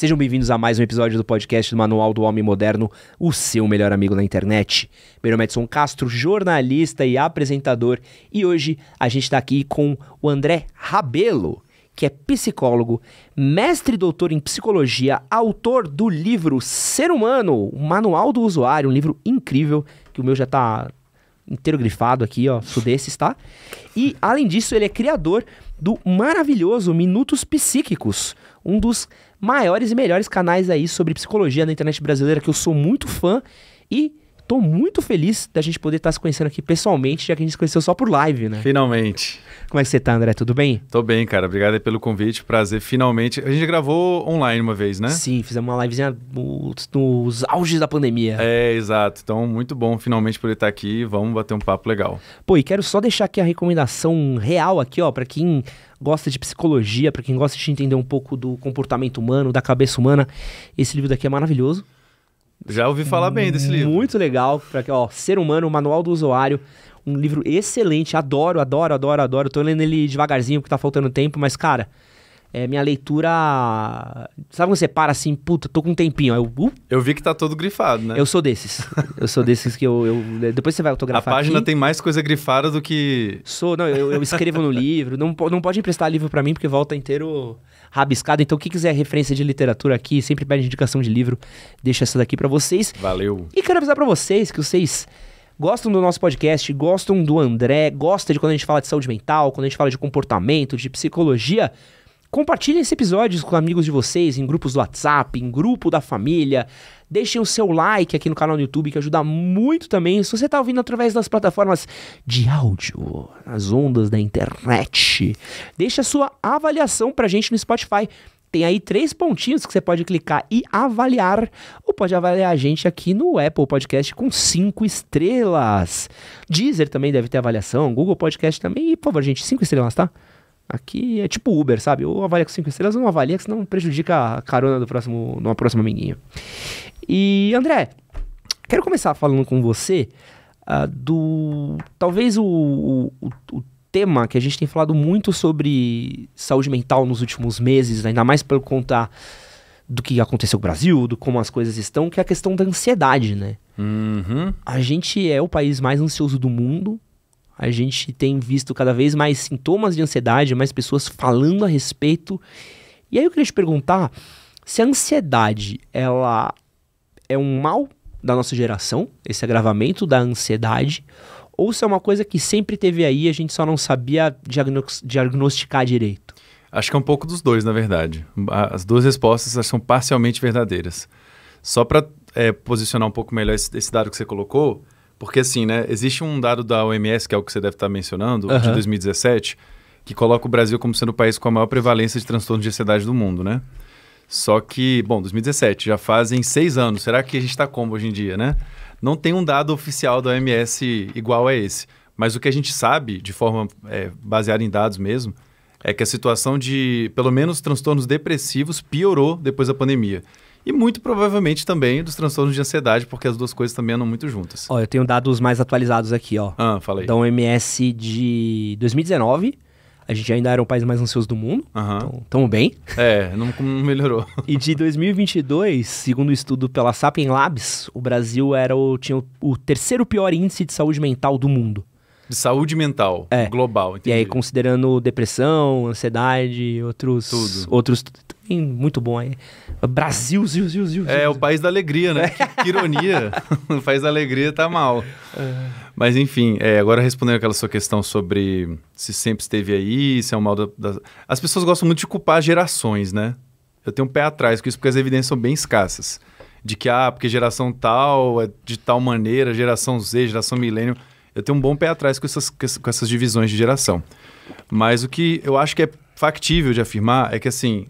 Sejam bem-vindos a mais um episódio do podcast do Manual do Homem Moderno, o seu melhor amigo na internet. Meu nome é Edson Castro, jornalista e apresentador, e hoje a gente está aqui com o André Rabelo, que é psicólogo, mestre e doutor em psicologia, autor do livro Ser Humano, o Manual do Usuário, um livro incrível, que o meu já está inteiro grifado aqui, ó, sou desses, tá? E, além disso, ele é criador do maravilhoso Minutos Psíquicos, um dos maiores e melhores canais aí sobre psicologia na internet brasileira, que eu sou muito fã e tô muito feliz da gente poder estar se conhecendo aqui pessoalmente, já que a gente se conheceu só por live, né? Finalmente. Como é que você tá, André? Tudo bem? Tô bem, cara. Obrigado aí pelo convite. Prazer, finalmente. A gente gravou online uma vez, né? Sim, fizemos uma livezinha nos auges da pandemia. É, exato. Então, muito bom finalmente poder estar aqui. Vamos bater um papo legal. Pô, e quero só deixar aqui a recomendação real aqui, ó, pra quem gosta de psicologia, pra quem gosta de entender um pouco do comportamento humano, da cabeça humana. Esse livro daqui é maravilhoso. Já ouvi falar bem desse livro. Muito legal. Pra, ó, Ser Humano, o Manual do Usuário. Um livro excelente. Adoro. Tô lendo ele devagarzinho porque tá faltando tempo, mas, cara, minha leitura... Sabe quando você para assim, puta, tô com um tempinho. Eu vi que tá todo grifado, né? Eu sou desses. Eu sou desses que depois você vai autografar. A página aqui. tem mais coisa grifada do que... Eu escrevo no livro. Não pode emprestar livro pra mim porque volta inteiro rabiscado. Então, quem quiser referência de literatura aqui, sempre pede indicação de livro. Deixa essa daqui pra vocês. Valeu. E quero avisar pra vocês que vocês gostam do nosso podcast, gostam do André, gostam de quando a gente fala de saúde mental, quando a gente fala de comportamento, de psicologia. Compartilhem esse episódio com amigos de vocês, em grupos do WhatsApp, em grupo da família. Deixem o seu like aqui no canal do YouTube, que ajuda muito também. Se você está ouvindo através das plataformas de áudio, as ondas da internet, deixe a sua avaliação pra gente no Spotify. Tem aí 3 pontinhos que você pode clicar e avaliar, ou pode avaliar a gente aqui no Apple Podcast com 5 estrelas. Deezer também deve ter avaliação, Google Podcast também. E, por favor, gente, 5 estrelas, tá? Aqui é tipo Uber, sabe? Ou avalia com 5 estrelas ou não avalia, que senão prejudica a carona do próximo amiguinho. E, André, quero começar falando com você talvez o tema que a gente tem falado muito sobre saúde mental nos últimos meses, ainda mais por conta do que aconteceu com o Brasil, do como as coisas estão, que é a questão da ansiedade, né? Uhum. A gente é o país mais ansioso do mundo. A gente tem visto cada vez mais sintomas de ansiedade, mais pessoas falando a respeito. E aí eu queria te perguntar se a ansiedade, ela é um mal da nossa geração, esse agravamento da ansiedade, ou se é uma coisa que sempre teve aí e a gente só não sabia diagnosticar direito? Acho que é um pouco dos dois, na verdade. As duas respostas são parcialmente verdadeiras. Só para posicionar um pouco melhor esse dado que você colocou... Porque assim, né, existe um dado da OMS, que é o que você deve estar mencionando, de 2017, que coloca o Brasil como sendo o país com a maior prevalência de transtorno de ansiedade do mundo, né? Só que, 2017, já fazem 6 anos. Será que a gente está como hoje em dia, né? Não tem um dado oficial da OMS igual a esse. Mas o que a gente sabe, de forma baseada em dados mesmo, é que a situação de, pelo menos, transtornos depressivos piorou depois da pandemia. E muito provavelmente também dos transtornos de ansiedade, porque as duas coisas também andam muito juntas. Ó, eu tenho dados mais atualizados aqui, ó. Fala aí. Da OMS de 2019. A gente ainda era o país mais ansioso do mundo. Então, tamo bem. Não melhorou. E de 2022, segundo o estudo pela Sapien Labs, o Brasil tinha o terceiro pior índice de saúde mental do mundo. De saúde mental, global, entendi. E aí, considerando depressão, ansiedade, outros... Muito bom aí. Brasil, o país da alegria, né? Que ironia. O país da alegria tá mal. Mas enfim, agora respondendo aquela sua questão sobre se sempre esteve aí, se é um mal As pessoas gostam muito de culpar gerações, né? Eu tenho um pé atrás com isso, porque as evidências são bem escassas. De que, porque geração tal é de tal maneira, geração Z, geração milênio. Eu tenho um bom pé atrás com essas divisões de geração. Mas o que eu acho que é factível de afirmar é que, assim,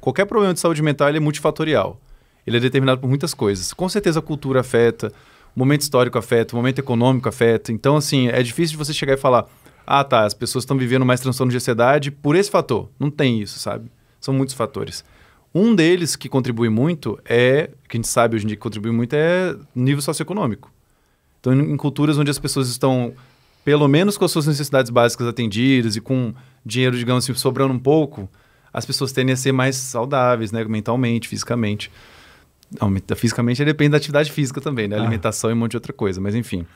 qualquer problema de saúde mental ele é multifatorial. Ele é determinado por muitas coisas. Com certeza a cultura afeta, o momento histórico afeta, o momento econômico afeta. Então, assim, é difícil de você chegar e falar as pessoas estão vivendo mais transtorno de ansiedade por esse fator. Não tem isso, sabe? São muitos fatores. Um deles que contribui muito que a gente sabe hoje em dia que contribui muito, é o nível socioeconômico. Então, em culturas onde as pessoas estão, pelo menos com as suas necessidades básicas atendidas e com dinheiro, digamos assim, sobrando um pouco, as pessoas tendem a ser mais saudáveis, né? Mentalmente, fisicamente. Não, fisicamente depende da atividade física também, né? Alimentação e um monte de outra coisa, mas enfim.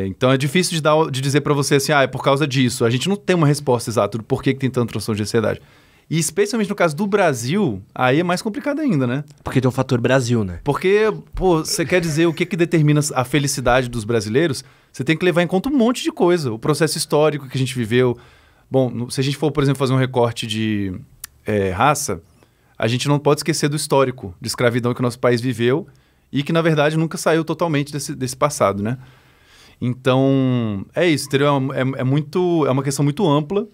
Então é difícil de dizer pra você assim, é por causa disso. A gente não tem uma resposta exata do porquê que tem tanto transtorno de ansiedade. E especialmente no caso do Brasil, aí é mais complicado ainda, né? Porque tem o fator Brasil, né? Porque, você quer dizer o que determina a felicidade dos brasileiros, você tem que levar em conta um monte de coisa. O processo histórico que a gente viveu. Bom, se a gente for, por exemplo, fazer um recorte de raça, a gente não pode esquecer do histórico de escravidão que o nosso país viveu e que, na verdade, nunca saiu totalmente desse passado, né? Então, é isso, entendeu? É uma questão muito ampla.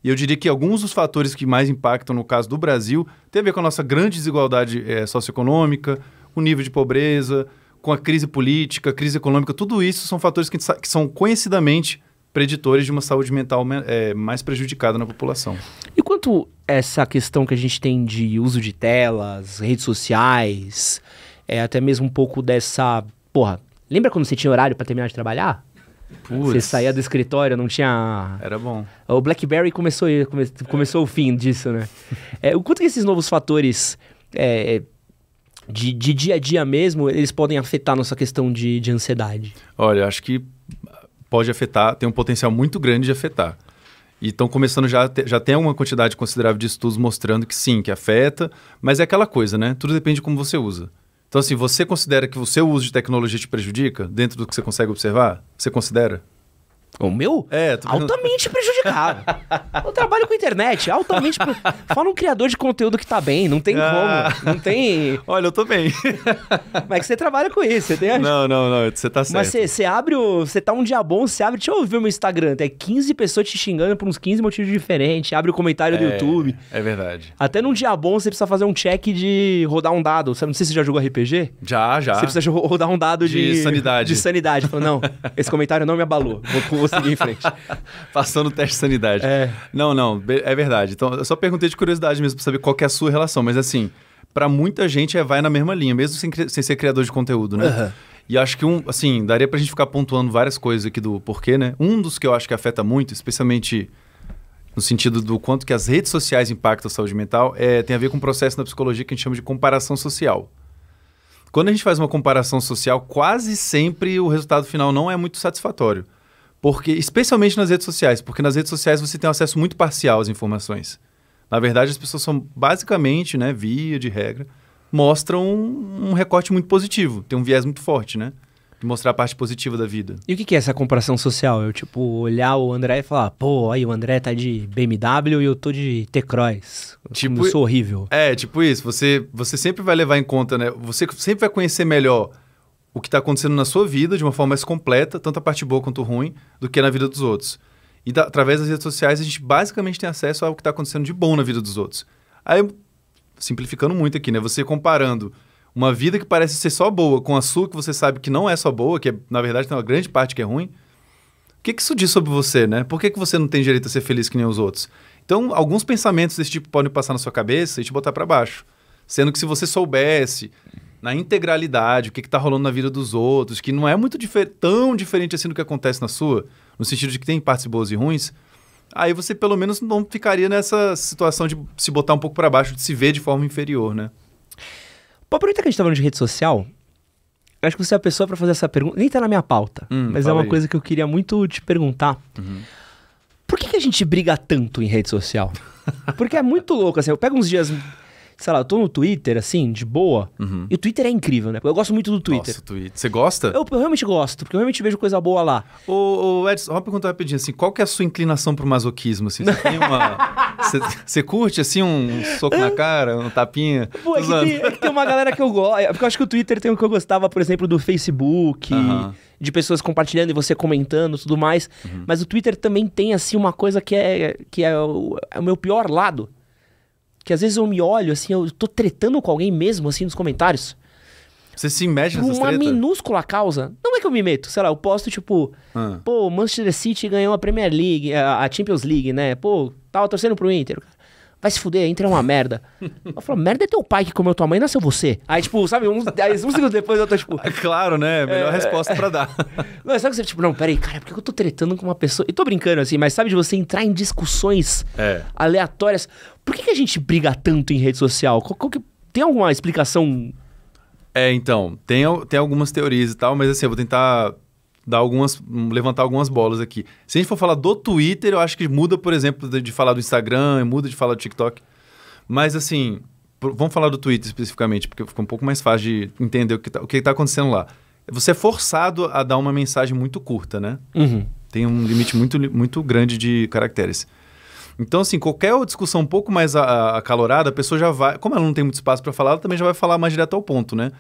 E eu diria que alguns dos fatores que mais impactam no caso do Brasil tem a ver com a nossa grande desigualdade socioeconômica, o nível de pobreza, com a crise política, a crise econômica. Tudo isso são fatores que são conhecidamente preditores de uma saúde mental mais prejudicada na população. E quanto essa questão que a gente tem de uso de telas, redes sociais, até mesmo um pouco dessa... Porra, lembra quando você tinha horário para terminar de trabalhar? Você saía do escritório, não tinha... Era bom. O BlackBerry começou o fim disso, né? O quanto que esses novos fatores de dia a dia mesmo, eles podem afetar nossa questão de ansiedade? Olha, acho que pode afetar, tem um potencial muito grande de afetar. E estão começando já tem uma quantidade considerável de estudos mostrando que sim, que afeta, mas é aquela coisa, né? Tudo depende de como você usa. Então, assim, você considera que o seu uso de tecnologia te prejudica dentro do que você consegue observar? Você considera? O meu? Altamente prejudicado. Eu trabalho com internet, altamente... Fala um criador de conteúdo que tá bem, não tem como. Não tem... Olha, eu tô bem. Mas é que você trabalha com isso, você tem... Não, você tá certo. Mas você abre você tá um dia bom, você abre... Deixa eu ver o meu Instagram, tem 15 pessoas te xingando por uns 15 motivos diferentes, abre o comentário do YouTube. É verdade. Até num dia bom você precisa fazer um check de rodar um dado. Não sei se você já jogou RPG. Já. Você precisa rodar um dado de sanidade. De sanidade. Fala, não, esse comentário não me abalou. Vou seguir em frente. Passando o teste de sanidade. Não, é verdade. Então, eu só perguntei de curiosidade mesmo pra saber qual que é a sua relação. Mas assim, pra muita gente vai na mesma linha, mesmo sem ser criador de conteúdo, né? Uhum. E acho que daria pra gente ficar pontuando várias coisas aqui do porquê, né? Um dos que eu acho que afeta muito, especialmente no sentido do quanto que as redes sociais impactam a saúde mental, tem a ver com um processo na psicologia que a gente chama de comparação social. Quando a gente faz uma comparação social, quase sempre o resultado final não é muito satisfatório. Porque, especialmente nas redes sociais, porque nas redes sociais você tem um acesso muito parcial às informações. Na verdade, as pessoas são basicamente, né, via de regra, mostram um recorte muito positivo, tem um viés muito forte, né? De mostrar a parte positiva da vida. E o que é essa comparação social? Eu, olhar o André e falar, pô, aí o André tá de BMW e eu tô de T-Cross. Eu sou horrível. Tipo isso. Você sempre vai levar em conta, né? Você sempre vai conhecer melhor o que está acontecendo na sua vida de uma forma mais completa, tanto a parte boa quanto ruim, do que na vida dos outros. E através das redes sociais, a gente basicamente tem acesso ao que está acontecendo de bom na vida dos outros. Aí, simplificando muito aqui, né? Você comparando uma vida que parece ser só boa com a sua, que você sabe que não é só boa, que na verdade tem uma grande parte que é ruim. O que isso diz sobre você, né? Por que você não tem direito a ser feliz que nem os outros? Então, alguns pensamentos desse tipo podem passar na sua cabeça e te botar para baixo. Sendo que se você soubesse na integralidade, o que está rolando na vida dos outros, que não é muito tão diferente assim do que acontece na sua, no sentido de que tem partes boas e ruins, aí você pelo menos não ficaria nessa situação de se botar um pouco para baixo, de se ver de forma inferior, né? Pô, aproveitar que a gente tá falando de rede social, acho que você é a pessoa para fazer essa pergunta, nem tá na minha pauta, mas é uma coisa que eu queria muito te perguntar. Por que a gente briga tanto em rede social? Porque é muito louco, assim, eu pego uns dias... Sei lá, eu tô no Twitter, assim, de boa. E o Twitter é incrível, né? Porque eu gosto muito do Twitter. Nossa, Twitter. Você gosta? Eu realmente gosto, porque eu realmente vejo coisa boa lá. Ô Edson, uma pergunta rapidinho, assim, qual que é a sua inclinação pro masoquismo, assim? Você tem uma... Você curte, assim, um soco na cara, um tapinha? Pô, é que tem uma galera que eu gosto. Porque eu acho que o Twitter tem o que eu gostava, por exemplo, do Facebook, de pessoas compartilhando e você comentando e tudo mais. Mas o Twitter também tem, assim, uma coisa que é o meu pior lado. Que às vezes eu me olho, assim, eu tô tretando com alguém mesmo, assim, nos comentários. Você se mete nessas tretas? Por uma treta? minúscula causa. Não é que eu me meto, sei lá, eu posto, tipo... Pô, Manchester City ganhou a Premier League, a Champions League, né? Pô, tava torcendo pro Inter. vai se fuder, entra uma merda. Eu falo, merda é teu pai que comeu tua mãe, nasceu você. Aí, tipo, sabe, um segundo depois eu tô, tipo... É claro, né? Melhor resposta pra dar. Não, sabe que você, tipo, não, peraí, cara, por que eu tô tretando com uma pessoa? E tô brincando, assim, mas sabe de você entrar em discussões aleatórias. Por que a gente briga tanto em rede social? Tem alguma explicação? Então, tem algumas teorias e tal, mas assim, eu vou tentar levantar algumas bolas aqui. Se a gente for falar do Twitter, eu acho que muda, por exemplo, de falar do Instagram, muda de falar do TikTok. Mas assim, vamos falar do Twitter especificamente, porque fica um pouco mais fácil de entender o que tá acontecendo lá. Você é forçado a dar uma mensagem muito curta, né? Uhum. Tem um limite muito, muito grande de caracteres. Então, assim, qualquer discussão um pouco mais acalorada, a pessoa já vai... Como ela não tem muito espaço para falar, ela também já vai falar mais direto ao ponto, né?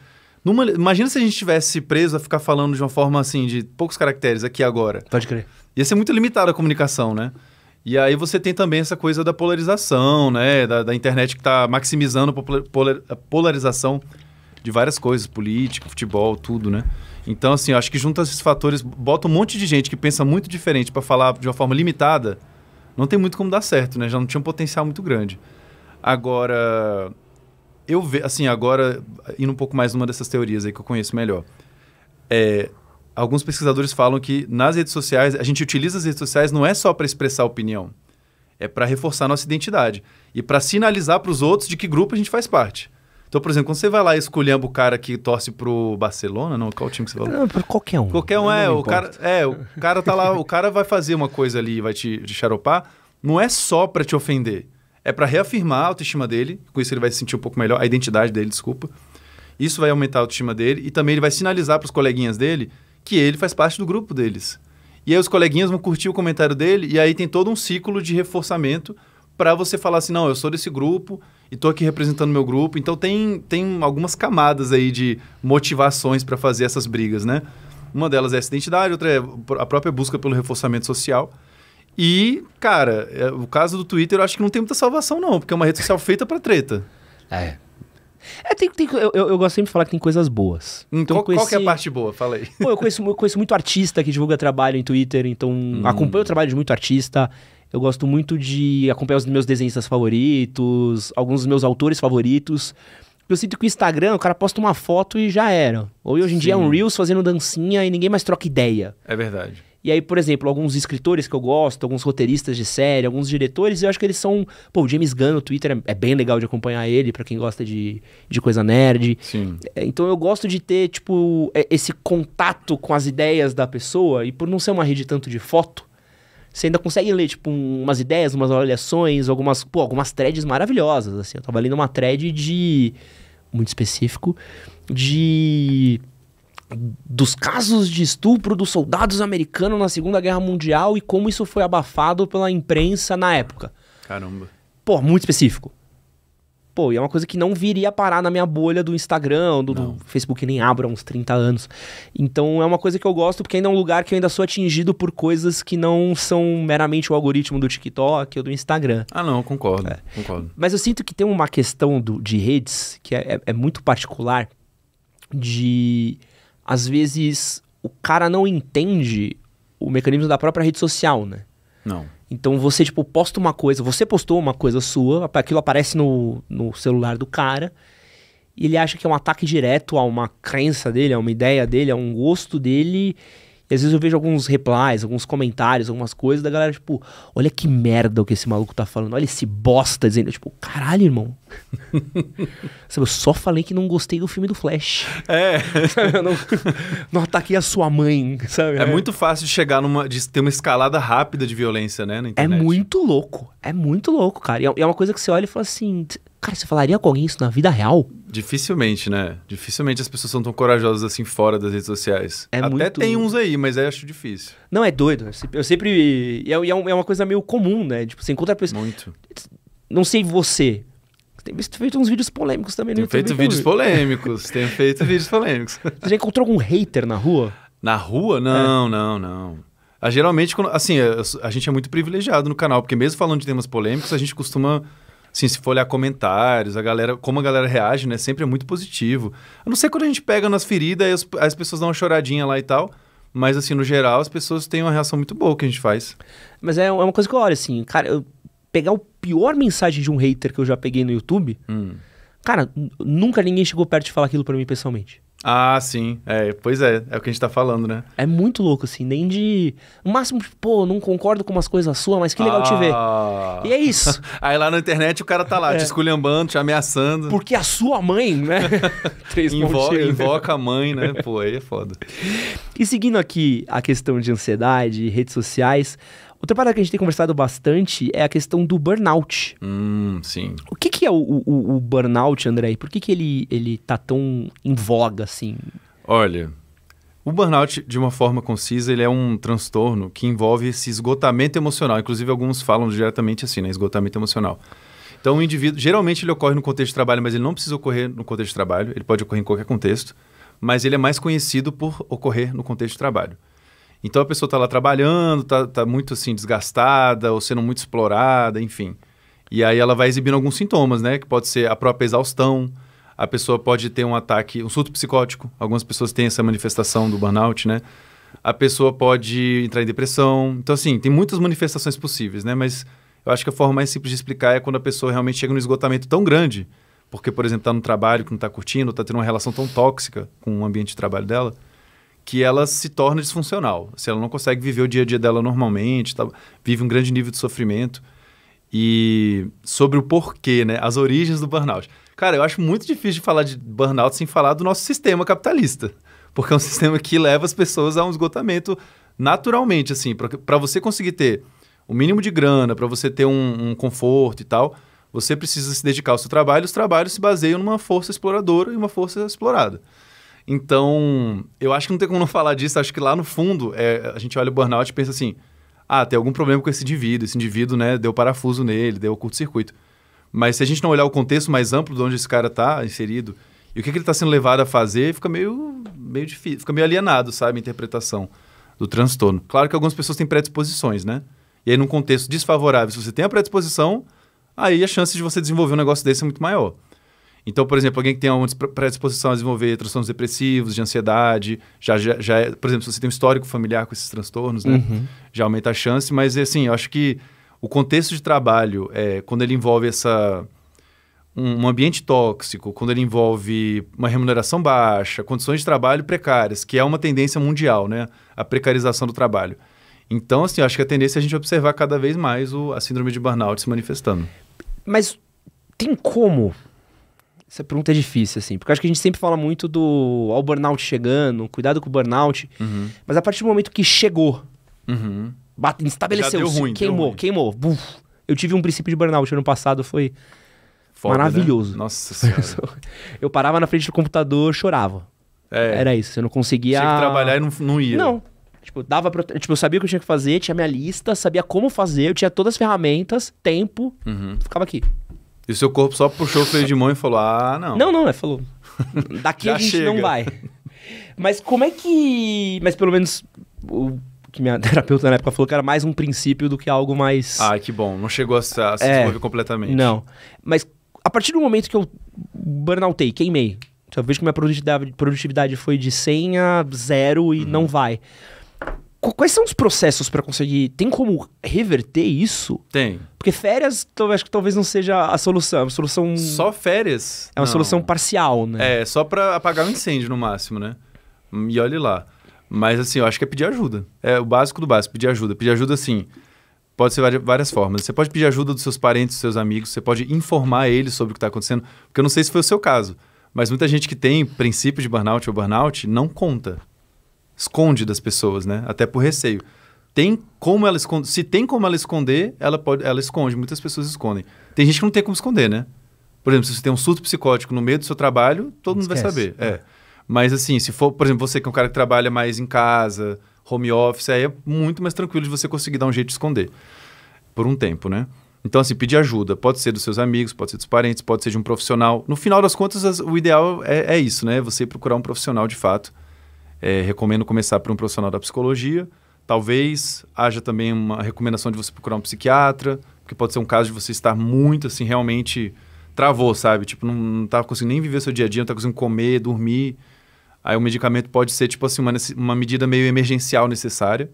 Imagina se a gente tivesse preso a ficar falando de uma forma, assim, de poucos caracteres aqui agora. Pode crer. Ia ser muito limitada a comunicação, né? E aí você tem também essa coisa da polarização, né? Da internet que está maximizando a polarização de várias coisas, política, futebol, tudo, né? Então, assim, eu acho que junta esses fatores, bota um monte de gente que pensa muito diferente para falar de uma forma limitada, não tem muito como dar certo, né? Já não tinha um potencial muito grande. Agora, eu vejo, assim, agora, indo um pouco mais numa dessas teorias aí que eu conheço melhor, alguns pesquisadores falam que nas redes sociais, a gente utiliza as redes sociais não é só para expressar opinião, é para reforçar nossa identidade e para sinalizar para os outros de que grupo a gente faz parte. Então, por exemplo, quando você vai lá e esculhamba o cara que torce pro Barcelona, não, qual time que você falou? Não, por qualquer um. Qualquer um, o cara tá lá, o cara vai fazer uma coisa ali e vai te xaropar, não é só para te ofender, é para reafirmar a autoestima dele, com isso ele vai se sentir um pouco melhor, a identidade dele, desculpa. Isso vai aumentar a autoestima dele e também ele vai sinalizar pros coleguinhas dele que ele faz parte do grupo deles. E aí os coleguinhas vão curtir o comentário dele e aí tem todo um ciclo de reforçamento para você falar assim, não, eu sou desse grupo e tô aqui representando meu grupo. Então tem algumas camadas aí de motivações para fazer essas brigas, né? Uma delas é essa identidade, outra é a própria busca pelo reforçamento social. E, cara, o caso do Twitter eu acho que não tem muita salvação não, porque é uma rede social feita para treta. Eu gosto sempre de falar que tem coisas boas. Então, qual que é a parte boa? Fala aí. Pô, eu conheço muito artista que divulga trabalho em Twitter, então acompanho o trabalho de muito artista. Eu gosto muito de acompanhar os meus desenhistas favoritos, alguns dos meus autores favoritos. Eu sinto que o Instagram, o cara posta uma foto e já era. Ou hoje em dia é um Reels fazendo dancinha e ninguém mais troca ideia. É verdade. E aí, por exemplo, alguns escritores que eu gosto, alguns roteiristas de série, alguns diretores, eu acho que eles são... Pô, o James Gunn no Twitter é bem legal de acompanhar ele, pra quem gosta de coisa nerd. Sim. Então eu gosto de ter, tipo, esse contato com as ideias da pessoa, e por não ser uma rede tanto de foto, você ainda consegue ler, tipo, umas ideias, umas avaliações, algumas threads maravilhosas, assim. Eu tava lendo uma thread muito específico, dos casos de estupro dos soldados americanos na Segunda Guerra Mundial e como isso foi abafado pela imprensa na época. Caramba. Pô, muito específico. Pô, e é uma coisa que não viria parar na minha bolha do Instagram, do Facebook, nem abro há uns 30 anos. Então é uma coisa que eu gosto, porque ainda é um lugar que eu ainda sou atingido por coisas que não são meramente o algoritmo do TikTok ou do Instagram. Ah, não, concordo. Concordo. Mas eu sinto que tem uma questão de redes que é muito particular às vezes, o cara não entende o mecanismo da própria rede social, né? Não. Então você, tipo, posta uma coisa, você postou uma coisa sua, aquilo aparece no celular do cara, e ele acha que é um ataque direto a uma crença dele, a uma ideia dele, a um gosto dele. E às vezes eu vejo alguns replies, alguns comentários, algumas coisas da galera, tipo, olha que merda o que esse maluco tá falando, olha esse bosta dizendo, tipo, caralho, irmão. Sabe, eu só falei que não gostei do filme do Flash. Sabe, eu não ataquei a sua mãe, sabe? É muito fácil de chegar de ter uma escalada rápida de violência, né, na internet. É muito louco, cara. E é uma coisa que você olha e fala assim, cara, você falaria com alguém isso na vida real? Dificilmente, né? Dificilmente as pessoas são tão corajosas assim fora das redes sociais. Até tem uns aí, mas eu acho difícil. Não, é doido. Eu sempre... E é uma coisa meio comum, né? Tipo, você encontra pessoas... Muito. Não sei você. Tem feito uns vídeos polêmicos também no YouTube. Tenho feito vídeos polêmicos. Você já encontrou algum hater na rua? Na rua? Não. Geralmente, assim, a gente é muito privilegiado no canal, porque mesmo falando de temas polêmicos, a gente costuma... Assim, se for olhar comentários, como a galera reage, né? Sempre é muito positivo. A não ser quando a gente pega nas feridas e as pessoas dão uma choradinha lá e tal. Mas, assim, no geral, as pessoas têm uma reação muito boa que a gente faz. Mas é uma coisa que eu olho, assim, cara, pegar o pior mensagem de um hater que eu já peguei no YouTube, cara, nunca ninguém chegou perto de falar aquilo pra mim pessoalmente. Ah, sim. Pois é o que a gente tá falando, né? É muito louco, assim, nem de... No máximo, pô, não concordo com umas coisas suas, mas que legal te ver. E é isso. Aí lá na internet o cara tá lá, te esculhambando, te ameaçando. Porque a sua mãe, né? Invoca a mãe, né? Pô, aí é foda. E seguindo aqui a questão de ansiedade, redes sociais, outra parada que a gente tem conversado bastante é a questão do burnout. Sim. O que é o burnout, André? Por que ele tá tão em voga, assim? Olha, o burnout, de uma forma concisa, ele é um transtorno que envolve esse esgotamento emocional. Inclusive, alguns falam diretamente assim, né? Esgotamento emocional. Então, o indivíduo, geralmente ele ocorre no contexto de trabalho, mas ele não precisa ocorrer no contexto de trabalho. Ele pode ocorrer em qualquer contexto, mas ele é mais conhecido por ocorrer no contexto de trabalho. Então, a pessoa está lá trabalhando, tá muito assim desgastada ou sendo muito explorada, enfim. E aí ela vai exibindo alguns sintomas, né? Que pode ser a própria exaustão, a pessoa pode ter um ataque, um surto psicótico. Algumas pessoas têm essa manifestação do burnout, né? A pessoa pode entrar em depressão. Então, assim, tem muitas manifestações possíveis, né? Mas eu acho que a forma mais simples de explicar é quando a pessoa realmente chega num esgotamento tão grande, porque, por exemplo, está no trabalho que não está curtindo, está tendo uma relação tão tóxica com o ambiente de trabalho dela, que ela se torna disfuncional. Se ela não consegue viver o dia a dia dela normalmente, vive um grande nível de sofrimento. E sobre o porquê, né? As origens do burnout. Cara, eu acho muito difícil de falar de burnout sem falar do nosso sistema capitalista. Porque é um sistema que leva as pessoas a um esgotamento naturalmente, assim. Para você conseguir ter o mínimo de grana, para você ter um conforto e tal, você precisa se dedicar ao seu trabalho. Os trabalhos se baseiam numa força exploradora e uma força explorada. Então, eu acho que não tem como não falar disso. Acho que lá no fundo, a gente olha o burnout e pensa assim, tem algum problema com esse indivíduo, né, deu parafuso nele, deu curto-circuito. Mas se a gente não olhar o contexto mais amplo de onde esse cara está inserido e o que ele está sendo levado a fazer, fica meio difícil, fica meio alienado, sabe, a interpretação do transtorno. Claro que algumas pessoas têm predisposições, né? E aí, num contexto desfavorável, se você tem a predisposição, aí a chance de você desenvolver um negócio desse é muito maior. Então, por exemplo, alguém que tem uma predisposição a desenvolver transtornos depressivos, de ansiedade, por exemplo, se você tem um histórico familiar com esses transtornos, né? Já aumenta a chance, mas assim, eu acho que o contexto de trabalho, quando ele envolve um ambiente tóxico, quando ele envolve uma remuneração baixa, condições de trabalho precárias, que é uma tendência mundial, né? A precarização do trabalho. Então, assim, eu acho que a tendência é a gente observar cada vez mais a síndrome de burnout se manifestando. Mas tem como? Essa pergunta é difícil, assim, porque eu acho que a gente sempre fala muito do burnout chegando, cuidado com o burnout, mas a partir do momento que chegou, estabeleceu-se, queimou. Buf. Eu tive um princípio de burnout ano passado, foi foda, maravilhoso. Né? Nossa Senhora. Eu parava na frente do computador, chorava. Era isso, eu não conseguia... Tinha que trabalhar e não ia. Não. Eu sabia o que eu tinha que fazer, tinha minha lista, sabia como fazer, eu tinha todas as ferramentas, tempo, ficava aqui. E o seu corpo só puxou o freio de mão e falou, não. Não, falou, daqui a gente não vai. Mas como é que... Mas pelo menos o que minha terapeuta na época falou que era mais um princípio do que algo mais... Que bom, não chegou a se desenvolver completamente. Não, mas a partir do momento que eu burnoutei, queimei, eu vejo que minha produtividade foi de 100 a 0 e não vai... Quais são os processos para conseguir... Tem como reverter isso? Tem. Porque férias, acho que talvez não seja a solução. A solução... Só férias? É uma solução parcial, né? Só para apagar o incêndio no máximo, né? E olhe lá. Mas assim, eu acho que é pedir ajuda. É o básico do básico, pedir ajuda. Pedir ajuda, assim, pode ser várias formas. Você pode pedir ajuda dos seus parentes, dos seus amigos. Você pode informar eles sobre o que está acontecendo. Porque eu não sei se foi o seu caso. Mas muita gente que tem princípio de burnout ou burnout não conta. Esconde das pessoas, né? Até por receio. Se tem como ela esconder, ela esconde. Muitas pessoas escondem. Tem gente que não tem como esconder, né? Por exemplo, se você tem um surto psicótico no meio do seu trabalho, todo mundo vai saber. Mas assim, se for, por exemplo, você que é um cara que trabalha mais em casa, home office, aí é muito mais tranquilo de você conseguir dar um jeito de esconder. Por um tempo, né? Então, assim, pedir ajuda. Pode ser dos seus amigos, pode ser dos parentes, pode ser de um profissional. No final das contas, o ideal é isso, né? Você procurar um profissional de fato. Recomendo começar por um profissional da psicologia. Talvez haja também uma recomendação de você procurar um psiquiatra, porque pode ser um caso de você estar muito, assim, realmente travou, sabe? Tipo, não tá conseguindo nem viver seu dia a dia, não tá conseguindo comer, dormir. Aí o medicamento pode ser, tipo assim, uma medida meio emergencial necessária.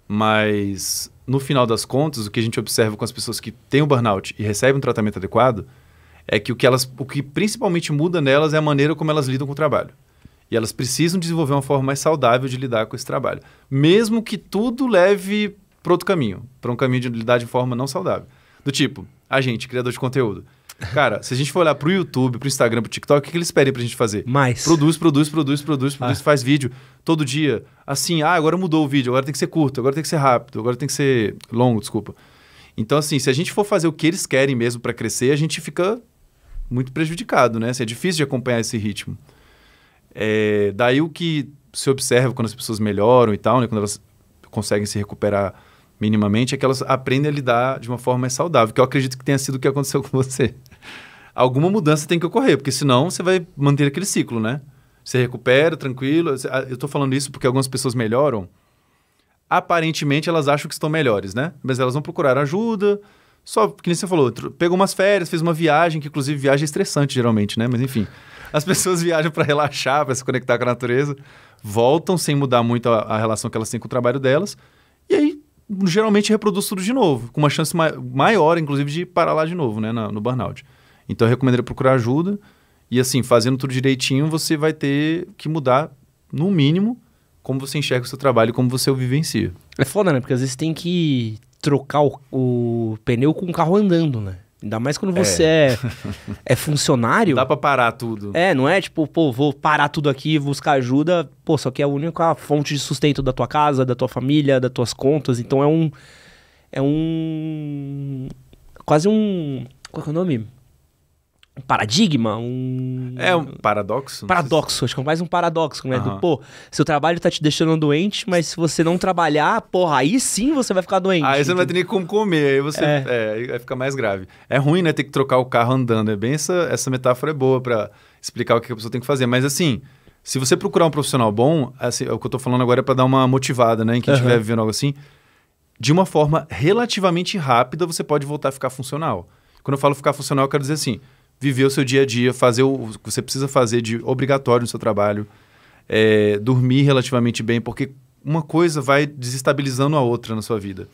Mas, no final das contas, o que a gente observa com as pessoas que têm o burnout e recebem um tratamento adequado é que o que principalmente muda nelas é a maneira como elas lidam com o trabalho. E elas precisam desenvolver uma forma mais saudável de lidar com esse trabalho. Mesmo que tudo leve para outro caminho, para um caminho de lidar de forma não saudável. Do tipo, a gente, criador de conteúdo. Cara, se a gente for olhar pro YouTube, pro Instagram, pro TikTok, o que eles pedem pra gente fazer? Mais. Produz, faz vídeo todo dia. Assim, agora mudou o vídeo, agora tem que ser curto, agora tem que ser rápido, agora tem que ser longo, desculpa. Então, assim, se a gente for fazer o que eles querem mesmo pra crescer, a gente fica muito prejudicado, né? Assim, é difícil de acompanhar esse ritmo. Daí o que se observa quando as pessoas melhoram e tal, né? Quando elas conseguem se recuperar minimamente, é que elas aprendem a lidar de uma forma mais saudável, que eu acredito que tenha sido o que aconteceu com você. Alguma mudança tem que ocorrer, porque senão você vai manter aquele ciclo, né? Você recupera, tranquilo. Eu tô falando isso porque algumas pessoas melhoram. Aparentemente, elas acham que estão melhores, né? Mas elas vão procurar ajuda, só que nem você falou, pegou umas férias, fez uma viagem, que inclusive viagem é estressante geralmente, né? Mas enfim, as pessoas viajam para relaxar, para se conectar com a natureza, voltam sem mudar muito a relação que elas têm com o trabalho delas, e aí geralmente reproduz tudo de novo, com uma chance maior, inclusive, de parar lá de novo, né, no burnout. Então, eu recomendaria procurar ajuda e, assim, fazendo tudo direitinho, você vai ter que mudar, no mínimo, como você enxerga o seu trabalho e como você o vivencia. É foda, né? Porque às vezes tem que trocar o pneu com o carro andando, né? Ainda mais quando você é funcionário. Dá pra parar tudo. Não é tipo, vou parar tudo aqui, buscar ajuda. Só que é a única fonte de sustento da tua casa, da tua família, das tuas contas. Então quase um... Qual que é o nome? Um paradigma? Um paradoxo? Paradoxo, acho que é mais um paradoxo, né? Seu trabalho tá te deixando doente, mas se você não trabalhar, aí sim você vai ficar doente. Aí você não vai ter nem como comer, aí você vai ficar mais grave. É ruim, né, ter que trocar o carro andando. É bem essa metáfora é boa pra explicar o que a pessoa tem que fazer. Mas assim, se você procurar um profissional bom, assim, o que eu tô falando agora é pra dar uma motivada, né, em quem estiver vivendo algo assim, de uma forma relativamente rápida você pode voltar a ficar funcional. Quando eu falo ficar funcional, eu quero dizer assim, viver o seu dia a dia, fazer o que você precisa fazer de obrigatório no seu trabalho, dormir relativamente bem, porque uma coisa vai desestabilizando a outra na sua vida.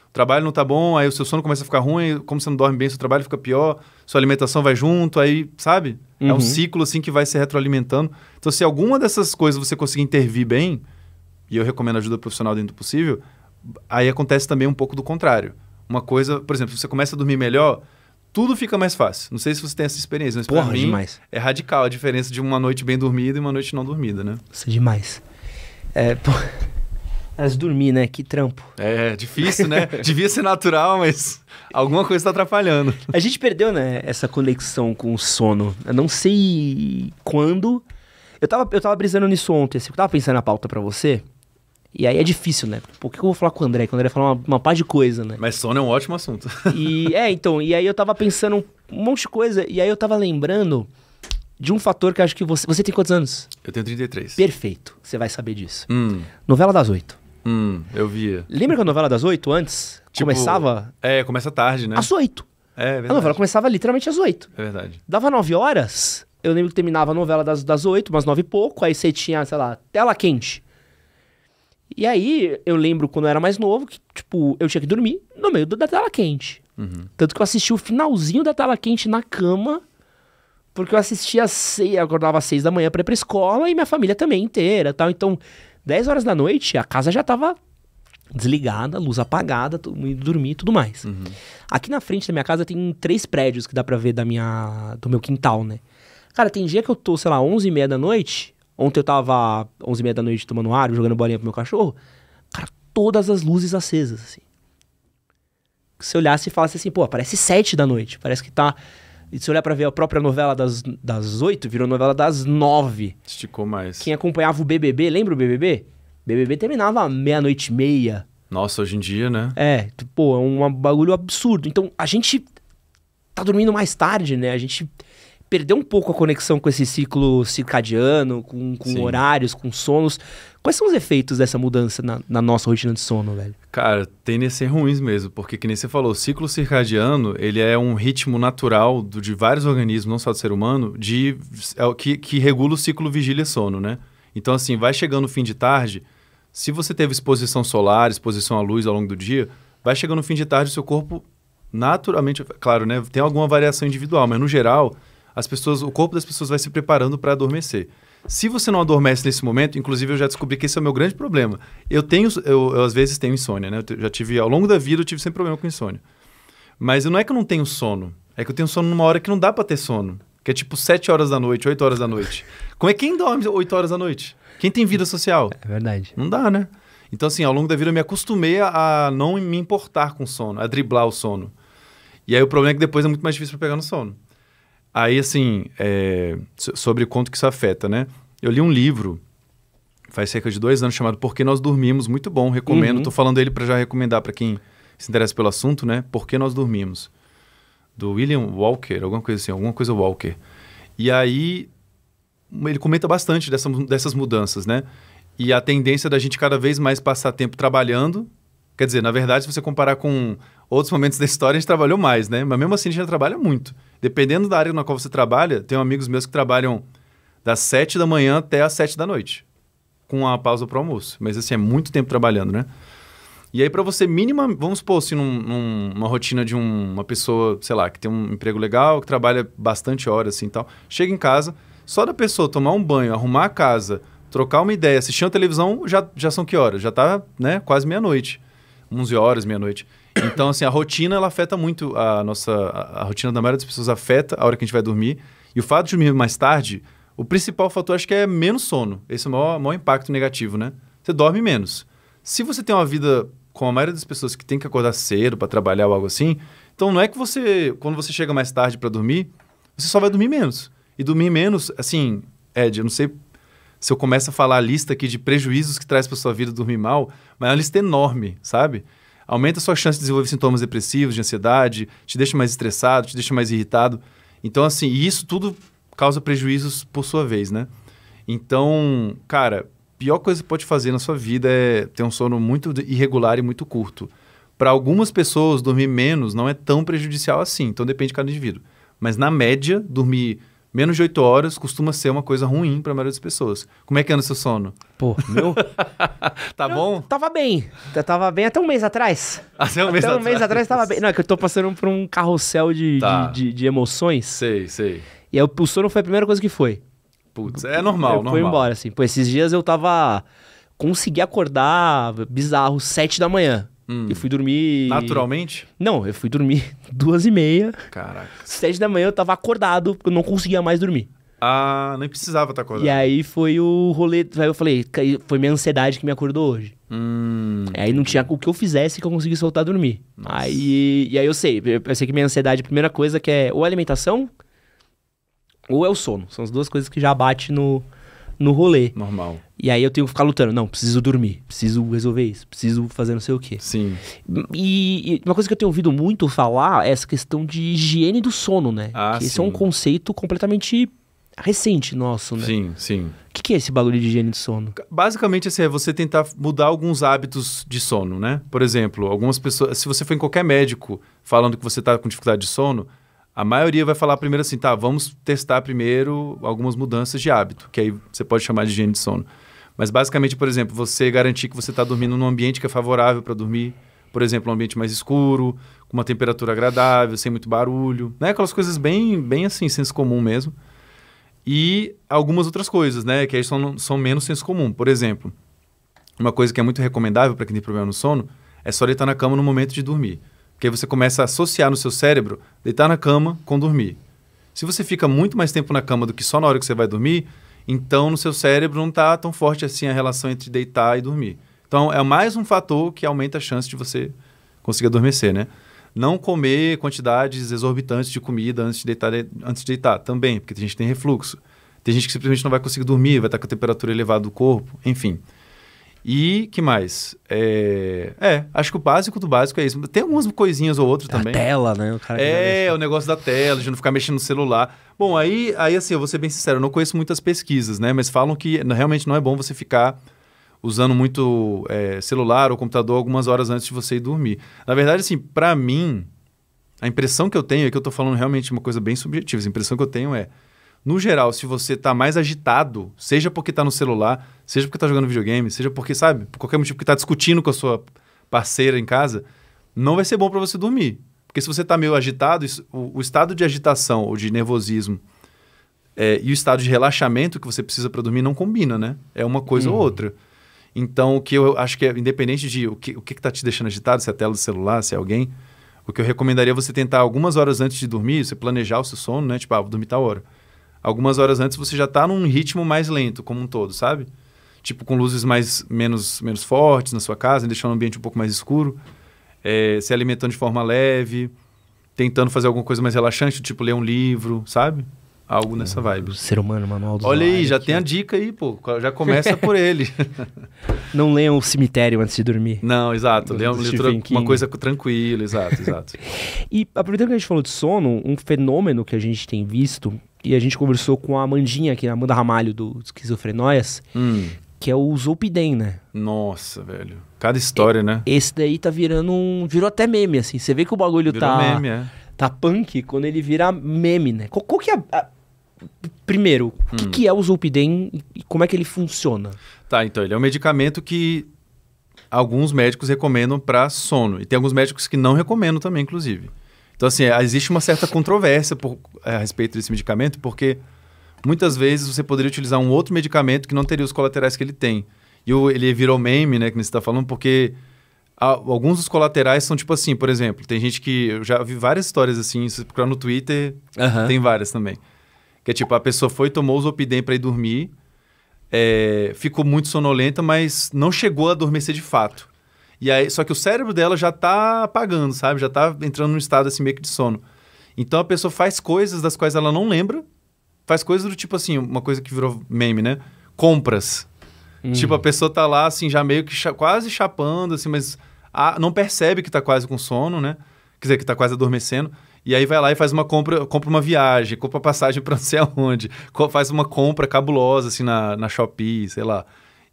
O trabalho não tá bom, aí o seu sono começa a ficar ruim, como você não dorme bem, seu trabalho fica pior, sua alimentação vai junto, aí, sabe? É um ciclo assim que vai se retroalimentando. Então, se alguma dessas coisas você conseguir intervir bem, e eu recomendo ajuda profissional dentro do possível, aí acontece também um pouco do contrário. Uma coisa, por exemplo, se você começa a dormir melhor, tudo fica mais fácil. Não sei se você tem essa experiência, mas pra mim demais. É radical a diferença de uma noite bem dormida e uma noite não dormida, né? Isso é demais. Mas dormir, né? Que trampo. É difícil, né? Devia ser natural, mas alguma coisa está atrapalhando. A gente perdeu, né, essa conexão com o sono. Eu não sei quando. Eu tava brisando nisso ontem, assim. Eu tava pensando na pauta pra você. E aí é difícil, né? Por que eu vou falar com o André? Com o André fala uma par de coisa, né? Mas sono é um ótimo assunto. Então, e aí eu tava pensando um monte de coisa, e aí eu tava lembrando de um fator que eu acho que você... Você tem quantos anos? Eu tenho 33. Perfeito, você vai saber disso. Novela das 8. Eu via. Lembra que a novela das 8 antes começava... Começa tarde, né? Às 8. É verdade. A novela começava literalmente às 8. É verdade. Dava 9 horas, eu lembro que terminava a novela das 8, umas 9 e pouco, aí você tinha, sei lá, tela quente. E aí, eu lembro quando eu era mais novo, que, tipo, eu tinha que dormir no meio da tela quente. Tanto que eu assisti o finalzinho da tela quente na cama, porque eu assistia eu acordava às 6 da manhã pra ir pra escola, e minha família também inteira, tal. Então, 10 horas da noite, a casa já tava desligada, luz apagada, indo dormir e tudo mais. Aqui na frente da minha casa tem 3 prédios que dá pra ver do meu quintal, né? Cara, tem dia que eu tô, sei lá, 11h30 da noite... Ontem eu tava 11h30 da noite tomando ar, jogando bolinha pro meu cachorro. Cara, todas as luzes acesas, assim. Se você olhasse e falasse assim, parece 7 da noite. Parece que tá... E se olhar pra ver a própria novela das 8, virou novela das 9. Esticou mais. Quem acompanhava o BBB, lembra o BBB? BBB terminava 00:30. Nossa, hoje em dia, né? É um bagulho absurdo. Então, a gente tá dormindo mais tarde, né? A gente... perdeu um pouco a conexão com esse ciclo circadiano, com horários, com sonos. Quais são os efeitos dessa mudança na nossa rotina de sono, velho? Cara, tendem a ser ruins mesmo, porque que nem você falou, o ciclo circadiano, ele é um ritmo natural de vários organismos, não só do ser humano, que regula o ciclo vigília-sono, né? Então, assim, vai chegando o fim de tarde, Se você teve exposição solar, exposição à luz ao longo do dia, vai chegando no fim de tarde, o seu corpo naturalmente, claro, né, tem alguma variação individual, mas no geral, o corpo das pessoas vai se preparando para adormecer. Se você não adormece nesse momento, inclusive eu já descobri que esse é o meu grande problema. Eu às vezes tenho insônia, né? Eu já tive, ao longo da vida, eu tive sempre problema com insônia. Mas não é que eu não tenho sono, é que eu tenho sono numa hora que não dá para ter sono, que é tipo 7 horas da noite, 8 horas da noite. Como é que quem dorme 8 horas da noite? Quem tem vida social? É verdade. Não dá, né? Então, assim, ao longo da vida eu me acostumei a não me importar com o sono, a driblar o sono. E aí o problema é que depois é muito mais difícil para pegar no sono. Aí, assim, sobre quanto que isso afeta, né? Eu li um livro, faz cerca de 2 anos, chamado Por que Nós Dormimos. Muito bom, recomendo. Tô falando ele para já recomendar para quem se interessa pelo assunto, né? Por que Nós Dormimos. Do William Walker, alguma coisa Walker. E aí, ele comenta bastante dessas mudanças, né? E a tendência da gente cada vez mais passar tempo trabalhando. Quer dizer, na verdade, se você comparar com outros momentos da história, a gente trabalhou mais, né? Mas mesmo assim, a gente já trabalha muito. Dependendo da área na qual você trabalha, tem amigos meus que trabalham das 7 da manhã até as 7 da noite, com a pausa para o almoço. Mas assim, é muito tempo trabalhando, né? E aí, para você vamos supor assim, numa rotina de uma pessoa, sei lá, que tem um emprego legal, que trabalha bastante horas assim e tal, chega em casa, só da pessoa tomar um banho, arrumar a casa, trocar uma ideia, assistir uma televisão, já são que horas? Já tá, né, quase meia-noite. 11 horas, meia-noite. Então, assim, a rotina, ela afeta muito a rotina da maioria das pessoas afeta a hora que a gente vai dormir. E o fato de dormir mais tarde, o principal fator, acho que é menos sono. Esse é o maior impacto negativo, né? Você dorme menos. Se você tem uma vida com a maioria das pessoas que tem que acordar cedo para trabalhar ou algo assim, então não é que quando você chega mais tarde para dormir, você só vai dormir menos. E dormir menos, assim, Ed, eu não sei se eu começo a falar a lista aqui de prejuízos que traz para sua vida dormir mal, mas é uma lista enorme, sabe? Aumenta a sua chance de desenvolver sintomas depressivos, de ansiedade, te deixa mais estressado, te deixa mais irritado. Então, assim, isso tudo causa prejuízos por sua vez, né? Então, cara, a pior coisa que pode fazer na sua vida é ter um sono muito irregular e muito curto. Para algumas pessoas, dormir menos não é tão prejudicial assim, então depende de cada indivíduo. Mas, na média, dormir menos de 8 horas costuma ser uma coisa ruim para a maioria das pessoas. Como é que anda o seu sono? Pô, meu... Tá bom? Tava bem. Tava bem até um mês atrás. Até um mês atrás tava bem. Não, é que eu tô passando por um carrossel de emoções. Sei. E aí o sono foi a primeira coisa que foi. Putz, é normal. Foi embora, assim. Pô, esses dias eu consegui acordar bizarro, 7 da manhã. Eu fui dormir... Naturalmente? Não, eu fui dormir 2h30. Caraca. 7 da manhã eu tava acordado, porque eu não conseguia mais dormir. Ah, nem precisava estar acordado. E aí foi o rolê... Aí eu falei, foi minha ansiedade que me acordou hoje. Aí não tinha o que eu fizesse que eu conseguisse voltar a dormir. E aí eu sei que minha ansiedade, a primeira coisa que é ou a alimentação ou é o sono. São as duas coisas que já bate no rolê. Normal. E aí eu tenho que ficar lutando. Não, preciso dormir, preciso resolver isso, preciso fazer não sei o quê. Sim. E uma coisa que eu tenho ouvido muito falar é essa questão de higiene do sono, né? Ah, esse é um conceito completamente recente nosso, né? Sim. O que é esse bagulho de higiene do sono? Basicamente, assim, é você tentar mudar alguns hábitos de sono, né? Por exemplo, algumas pessoas... Se você for em qualquer médico falando que você está com dificuldade de sono, a maioria vai falar primeiro assim, tá, vamos testar primeiro algumas mudanças de hábito, que aí você pode chamar de higiene de sono. Mas basicamente, por exemplo, você garantir que você está dormindo num ambiente que é favorável para dormir, por exemplo, um ambiente mais escuro, com uma temperatura agradável, sem muito barulho, né? Aquelas coisas bem assim, senso comum mesmo. E algumas outras coisas, né? Que aí são menos senso comum. Por exemplo, uma coisa que é muito recomendável para quem tem problema no sono é só deitar na cama no momento de dormir. Porque aí você começa a associar no seu cérebro deitar na cama com dormir. Se você fica muito mais tempo na cama do que só na hora que você vai dormir, então no seu cérebro não está tão forte assim a relação entre deitar e dormir. Então é mais um fator que aumenta a chance de você conseguir adormecer, né? Não comer quantidades exorbitantes de comida antes de deitar também, porque tem gente que tem refluxo. Tem gente que simplesmente não vai conseguir dormir, vai estar com a temperatura elevada do corpo, enfim. E que mais? Acho que o básico do básico é isso. Tem algumas coisinhas ou outras também. A tela, né? O cara o negócio da tela, de não ficar mexendo no celular. Bom, aí assim, eu vou ser bem sincero, eu não conheço muitas pesquisas, né? Mas falam que realmente não é bom você ficar usando muito celular ou computador algumas horas antes de você ir dormir. Na verdade, assim, pra mim, a impressão que eu tenho é que eu tô falando realmente uma coisa bem subjetiva. A impressão que eu tenho é, no geral, se você tá mais agitado, seja porque tá no celular, seja porque tá jogando videogame, seja porque, sabe, por qualquer motivo que tá discutindo com a sua parceira em casa, não vai ser bom para você dormir. Porque se você tá meio agitado, o estado de agitação ou de nervosismo e o estado de relaxamento que você precisa para dormir não combina, né? É uma coisa ou outra. Então, o que eu acho que é, independente de o que tá te deixando agitado, se é a tela do celular, se é alguém, o que eu recomendaria é você tentar algumas horas antes de dormir, você planejar o seu sono, né? Tipo, vou dormir tal hora. Algumas horas antes você já tá num ritmo mais lento, como um todo, sabe? Tipo, com luzes menos fortes na sua casa, deixando o ambiente um pouco mais escuro. Se alimentando de forma leve, tentando fazer alguma coisa mais relaxante, tipo ler um livro, sabe? Algo nessa vibe. O ser humano, manual do Olha aí, já aqui. tem a dica aí, pô. Já começa por ele. Não leiam o Cemitério antes de dormir. Não, exato. Leia uma leitura, uma coisa tranquila, exato. E aproveitando que a gente falou de sono, um fenômeno que a gente tem visto, e a gente conversou com a Amandinha aqui, a Amanda Ramalho do Esquizofrenóias, que é o Zolpidem, né? Nossa, velho. Cada história, né? Esse daí tá virou até meme, assim. Você vê que o bagulho Virou meme, tá punk quando ele vira meme, né? Qual que é primeiro, o que é o Zolpidem e como é que ele funciona? Tá, então ele é um medicamento que alguns médicos recomendam para sono. E tem alguns médicos que não recomendam também, inclusive. Então, assim, existe uma certa controvérsia a respeito desse medicamento, porque muitas vezes você poderia utilizar um outro medicamento que não teria os colaterais que ele tem. E ele virou meme, né, que você está falando, porque alguns dos colaterais são tipo assim, por exemplo, tem gente que... Eu já vi várias histórias assim, se você procurar no Twitter, tem várias também. Que é tipo, a pessoa tomou o Zolpidem para ir dormir, ficou muito sonolenta, mas não chegou a adormecer de fato. E aí, só que o cérebro dela já tá apagando, sabe? Já tá entrando num estado assim meio que de sono. Então a pessoa faz coisas das quais ela não lembra, faz coisas do tipo assim, uma coisa que virou meme, né? Compras. Tipo, a pessoa tá lá assim, já meio que quase chapando, assim, mas não percebe que tá quase com sono, né? Quer dizer, que tá quase adormecendo. E aí vai lá e faz uma compra uma viagem, compra passagem pra não sei aonde, faz uma compra cabulosa, assim, na Shopee, sei lá.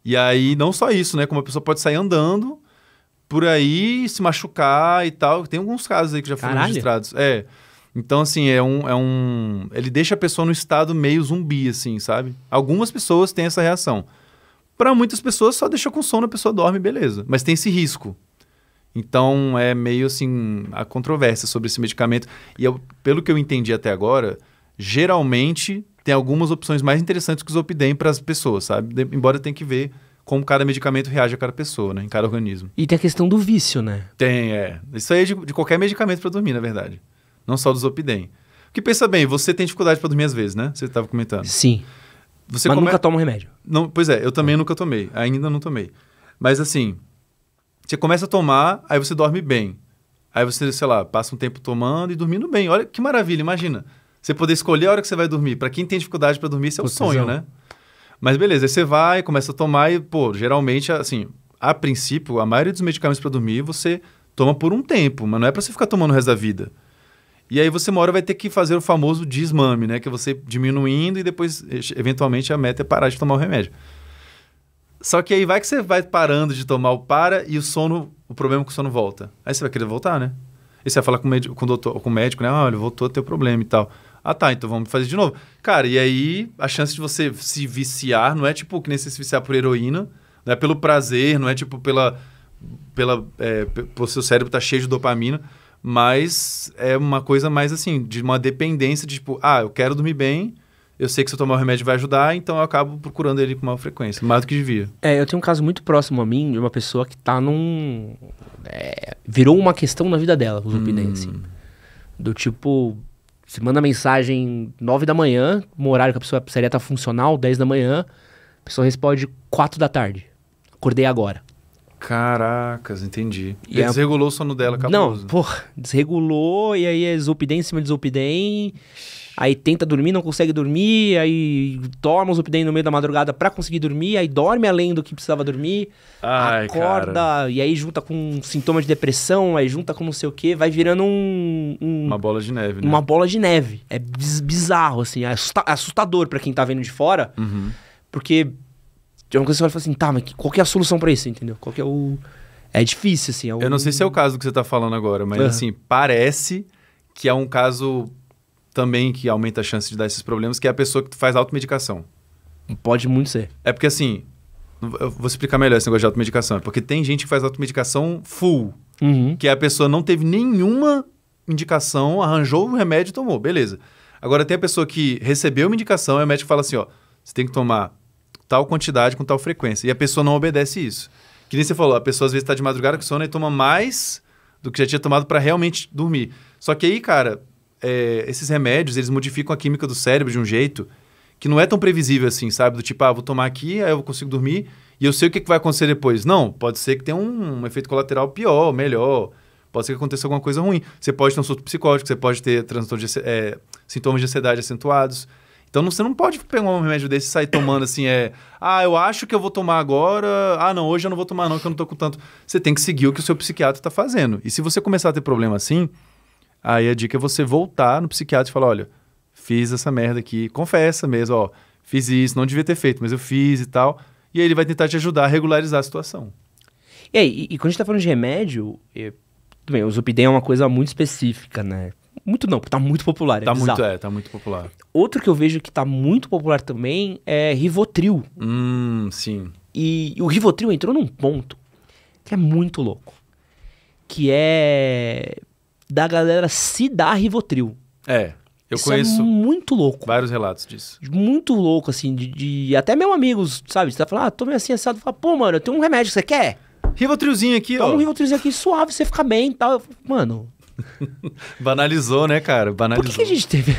E aí, não só isso, né? Como a pessoa pode sair andando por aí, se machucar e tal. Tem alguns casos aí que já foram registrados. Então, assim, ele deixa a pessoa no estado meio zumbi, assim, sabe? Algumas pessoas têm essa reação. Para muitas pessoas, só deixa com sono, a pessoa dorme, beleza. Mas tem esse risco. Então, é meio assim, a controvérsia sobre esse medicamento. E pelo que eu entendi até agora, geralmente tem algumas opções mais interessantes que o Zolpidem para as pessoas, sabe? Embora tenha que ver como cada medicamento reage a cada pessoa, né? Em cada organismo. E tem a questão do vício, né? Tem, Isso aí é de qualquer medicamento para dormir, na verdade. Não só do Zolpidem. Porque pensa bem, você tem dificuldade para dormir às vezes, né? Você estava comentando. Sim. Mas nunca toma um remédio. Não, pois é, eu também nunca tomei. Ainda não tomei. Mas assim... Você começa a tomar, aí você dorme bem. Aí você, sei lá, passa um tempo tomando e dormindo bem. Olha que maravilha, imagina. Você poder escolher a hora que você vai dormir. Para quem tem dificuldade para dormir, isso é o sonho, né? Mas beleza, aí você vai, começa a tomar e, pô, geralmente, assim, a princípio, a maioria dos medicamentos para dormir você toma por um tempo, mas não é para você ficar tomando o resto da vida. E aí você uma hora vai ter que fazer o famoso desmame, né? Que é você diminuindo e depois, eventualmente, a meta é parar de tomar o remédio. Só que aí vai que você vai parando de tomar o e o problema é que o sono volta. Aí você vai querer voltar, né? E você vai falar com o médico, né? Olha, voltou a ter o problema e tal. Ah, tá, então vamos fazer de novo. Cara, e aí a chance de você se viciar não é tipo que nem você se viciar por heroína, não é pelo prazer, não é tipo o seu cérebro tá cheio de dopamina, mas é uma coisa mais assim, de uma dependência de tipo, eu quero dormir bem, eu sei que se eu tomar o remédio vai ajudar, então eu acabo procurando ele com maior frequência, mais do que devia. Eu tenho um caso muito próximo a mim, de uma pessoa que tá virou uma questão na vida dela, o Zolpidem, assim. Do tipo, você manda mensagem 9 da manhã, um horário que a pessoa precisaria estar funcional, 10 da manhã, a pessoa responde 4 da tarde. Acordei agora. Caracas, entendi. E desregulou o sono dela, cabuloso. Não, porra, desregulou, e aí é Zolpidem em cima de Zolpidem... Aí tenta dormir, não consegue dormir, aí toma o Zolpidem no meio da madrugada pra conseguir dormir, aí dorme além do que precisava dormir, acorda, cara. E aí junta com sintoma de depressão, aí junta com não sei o que, vai virando uma bola de neve, né? Uma bola de neve. É bizarro, assim, é assustador pra quem tá vendo de fora, porque é uma coisa que você vai falar assim, tá, mas qual que é a solução pra isso, entendeu? Qual que é o... É difícil, assim. Eu não sei se é o caso que você tá falando agora, mas assim, parece que é um caso... também que aumenta a chance de dar esses problemas, que é a pessoa que faz automedicação. Pode muito ser. É porque assim, eu vou explicar melhor esse negócio de automedicação. É porque tem gente que faz automedicação full, que a pessoa não teve nenhuma indicação, arranjou o remédio e tomou, beleza. Agora tem a pessoa que recebeu uma indicação e o médico fala assim, ó, você tem que tomar tal quantidade com tal frequência. E a pessoa não obedece isso. Que nem você falou, a pessoa às vezes está de madrugada com sono e toma mais do que já tinha tomado para realmente dormir. Só que aí, cara, esses remédios, eles modificam a química do cérebro de um jeito que não é tão previsível assim, sabe? Do tipo, vou tomar aqui, aí eu consigo dormir e eu sei o que vai acontecer depois. Não, pode ser que tenha um efeito colateral pior, melhor. Pode ser que aconteça alguma coisa ruim. Você pode ter um surto psicótico, você pode ter sintomas de ansiedade acentuados. Então, você não pode pegar um remédio desse e sair tomando assim, eu acho que eu vou tomar agora, não, hoje eu não vou tomar não, que eu não tô com tanto. Você tem que seguir o que o seu psiquiatra está fazendo. E se você começar a ter problema assim, aí a dica é você voltar no psiquiatra e falar, olha, fiz essa merda aqui, confessa mesmo, ó, fiz isso, não devia ter feito, mas eu fiz e tal. E aí ele vai tentar te ajudar a regularizar a situação. E aí, quando a gente tá falando de remédio, tudo bem, o Zolpidem é uma coisa muito específica, né? Muito não, tá muito popular, Tá muito popular. Outro que eu vejo que tá muito popular também é Rivotril. Sim. E o Rivotril entrou num ponto que é muito louco. Que é da galera se dar Rivotril. Eu Isso conheço muito louco. vários relatos disso. Muito louco, assim, de até meus amigos, sabe? Você tá falando, tomei assim, assado. Fala, pô, mano, eu tenho um remédio que você quer? Rivotrilzinho aqui, ó. Toma um Rivotrilzinho aqui suave, você fica bem e tal. Eu falo, mano... Banalizou, né, cara? Banalizou. Por que a gente teve...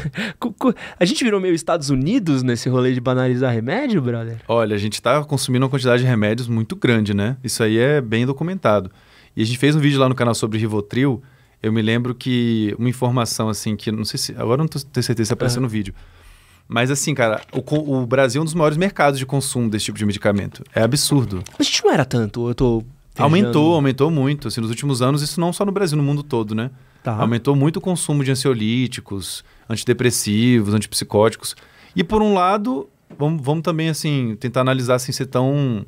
A gente virou meio Estados Unidos nesse rolê de banalizar remédio, brother? Olha, a gente tá consumindo uma quantidade de remédios muito grande, né? Isso aí é bem documentado. E a gente fez um vídeo lá no canal sobre Rivotril. Eu me lembro que uma informação, assim, que não sei se... Agora eu não tenho certeza se apareceu no vídeo. Mas assim, cara, o Brasil é um dos maiores mercados de consumo desse tipo de medicamento. É absurdo. Mas a gente não era tanto, eu tô... Aumentou muito. Assim, nos últimos anos, isso não só no Brasil, no mundo todo, né? Tá. Aumentou muito o consumo de ansiolíticos, antidepressivos, antipsicóticos. E por um lado, vamos também assim tentar analisar sem ser tão...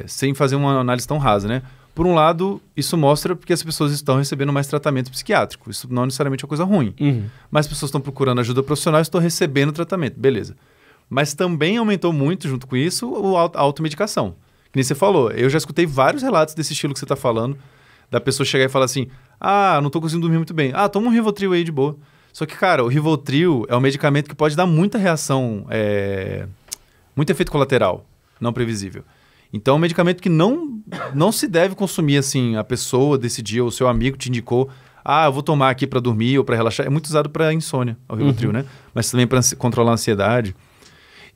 sem fazer uma análise tão rasa, né? Por um lado, isso mostra que as pessoas estão recebendo mais tratamento psiquiátrico. Isso não necessariamente é uma coisa ruim. Mas as pessoas estão procurando ajuda profissional e estão recebendo tratamento. Beleza. Mas também aumentou muito, junto com isso, a automedicação. Que nem você falou, eu já escutei vários relatos desse estilo que você está falando, da pessoa chegar e falar assim, não estou conseguindo dormir muito bem. Toma um Rivotril aí de boa. Só que, cara, o Rivotril é um medicamento que pode dar muita reação, muito efeito colateral, não previsível. Então, é um medicamento que não se deve consumir assim, a pessoa decidiu, o seu amigo te indicou, eu vou tomar aqui para dormir ou para relaxar. É muito usado para insônia, o Rivotril, né? Mas também para controlar a ansiedade.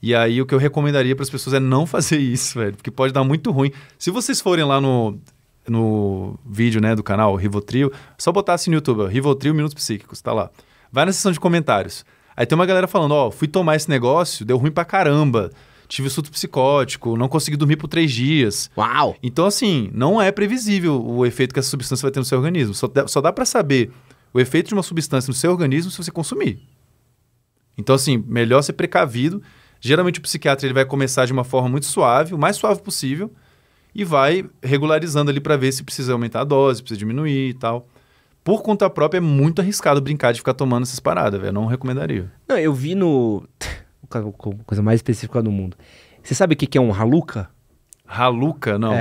E aí, o que eu recomendaria para as pessoas é não fazer isso, velho, porque pode dar muito ruim. Se vocês forem lá no vídeo, né, do canal Rivotril, só botar assim no YouTube, Rivotril Minutos Psíquicos, tá lá. Vai na seção de comentários. Aí tem uma galera falando, fui tomar esse negócio, deu ruim pra caramba, tive surto psicótico, não consegui dormir por 3 dias. Uau! Então, assim, não é previsível o efeito que essa substância vai ter no seu organismo. Só dá pra saber o efeito de uma substância no seu organismo se você consumir. Então, assim, melhor ser precavido. Geralmente o psiquiatra ele vai começar de uma forma muito suave, o mais suave possível, e vai regularizando ali para ver se precisa aumentar a dose, precisa diminuir e tal. Por conta própria é muito arriscado brincar de ficar tomando essas paradas, velho. Não recomendaria. Não, eu vi no... coisa mais específica do mundo. Você sabe o que é um Haluca? Haluca, não.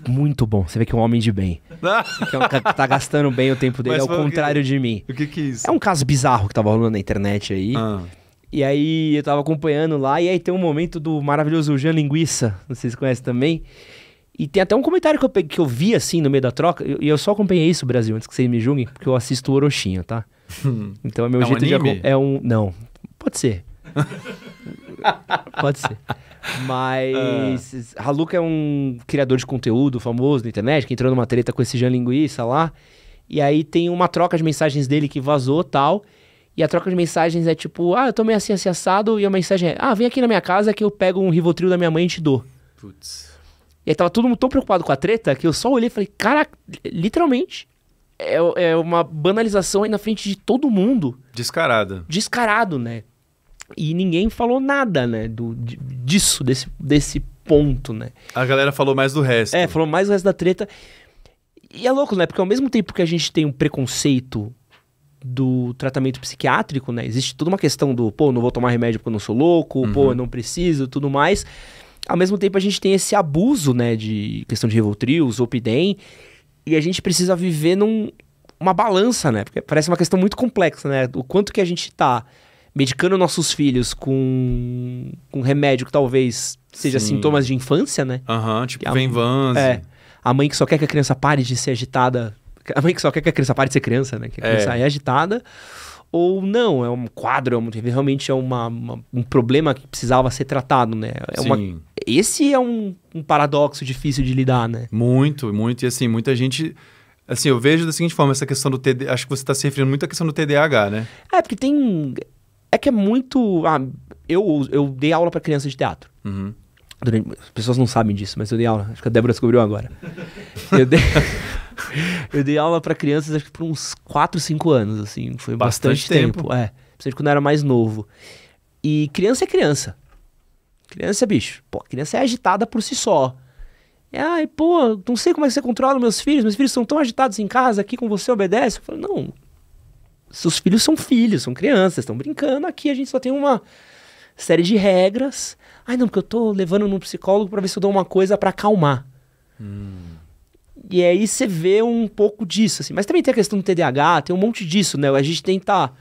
Muito bom. Você vê que é um homem de bem. Que é um cara que tá gastando bem o tempo dele, ao contrário de mim. O que é isso? É um caso bizarro que tava rolando na internet aí. E aí eu tava acompanhando lá, e aí tem um momento do maravilhoso Jean Linguiça, não sei se você conhece também. E tem até um comentário que eu vi assim no meio da troca, e eu só acompanhei isso, Brasil, antes que vocês me julguem, porque eu assisto o Orochinha, tá? Então é meu jeito de... Não, pode ser. Pode ser. Mas Haluca é um criador de conteúdo famoso na internet, que entrou numa treta com esse Jean Linguiça lá. E aí tem uma troca de mensagens dele que vazou e tal. E a troca de mensagens é tipo, eu tomei assim assado, e a mensagem é, vem aqui na minha casa que eu pego um Rivotril da minha mãe e te dou. Putz. E aí tava todo mundo tão preocupado com a treta que eu só olhei e falei, caraca, literalmente, é uma banalização aí na frente de todo mundo. Descarado, né? E ninguém falou nada, né, disso, desse ponto, né? A galera falou mais do resto. Falou mais do resto da treta. E é louco, né? Porque ao mesmo tempo que a gente tem um preconceito do tratamento psiquiátrico, né? Existe toda uma questão do, pô, não vou tomar remédio porque eu não sou louco, pô, eu não preciso, tudo mais. Ao mesmo tempo, a gente tem esse abuso, né, de questão de Rivotril, Zolpidem, e a gente precisa viver numa balança, né? Porque parece uma questão muito complexa, né? O quanto que a gente tá medicando nossos filhos com remédio que talvez seja sintomas de infância, né? Tipo Venvanse. A mãe que só quer que a criança pare de ser agitada. A mãe que só quer que a criança pare de ser criança, né? Que a criança é agitada. Ou não, é um quadro, realmente é um problema que precisava ser tratado, né? Esse é um paradoxo difícil de lidar, né? Muito, muito. E assim, muita gente... Assim, eu vejo da seguinte forma, essa questão do TDAH... Acho que você está se referindo muito à questão do TDAH, né? Porque tem... É que é muito... eu dei aula para criança de teatro. As pessoas não sabem disso, mas eu dei aula. Acho que a Débora descobriu agora. Eu dei aula para crianças, acho que por uns 4, 5 anos, assim. Foi bastante tempo. Principalmente quando eu era mais novo. E criança é criança. Criança é bicho. Pô, criança é agitada por si só. Pô, não sei como é que você controla meus filhos são tão agitados em casa, aqui com você obedece. Eu falo, não, seus filhos, são crianças, estão brincando, aqui a gente só tem uma série de regras. Não, porque eu tô levando no psicólogo pra ver se eu dou uma coisa pra acalmar. E aí você vê um pouco disso, assim. Mas também tem a questão do TDAH, tem um monte disso, né? A gente tenta...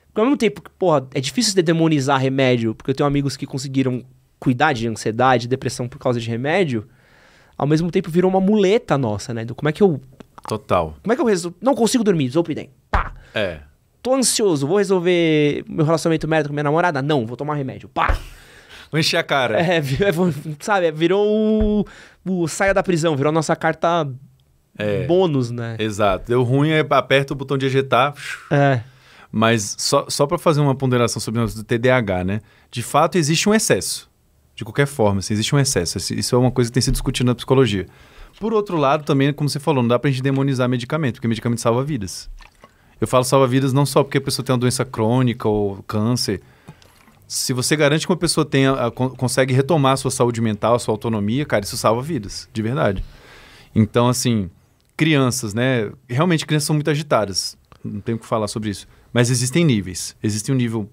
Porque ao mesmo tempo que, porra, é difícil de demonizar remédio, porque eu tenho amigos que conseguiram cuidar de ansiedade, depressão por causa de remédio, ao mesmo tempo virou uma muleta nossa, né? Como é que eu... Total. Como é que eu resolvo? Não consigo dormir, Zolpidem. Pá! Tô ansioso, vou resolver meu relacionamento merda com minha namorada? Não, vou tomar remédio. Pá! Vou encher a cara. Sabe, virou o saia da prisão, virou a nossa carta bônus, né? Exato. Deu ruim, aperta o botão de ejetar. Mas só para fazer uma ponderação sobre o do TDAH, né? De fato, existe um excesso. De qualquer forma, assim, existe um excesso. Isso é uma coisa que tem sido discutida na psicologia. Por outro lado, também, como você falou, não dá pra gente demonizar medicamento, porque medicamento salva vidas. Eu falo salva vidas não só porque a pessoa tem uma doença crônica ou câncer. Se você garante que uma pessoa consegue retomar a sua saúde mental, a sua autonomia, cara, isso salva vidas, de verdade. Então, assim, crianças, né? Realmente, crianças são muito agitadas. Não tenho o que falar sobre isso. Mas existem níveis. Existe um nível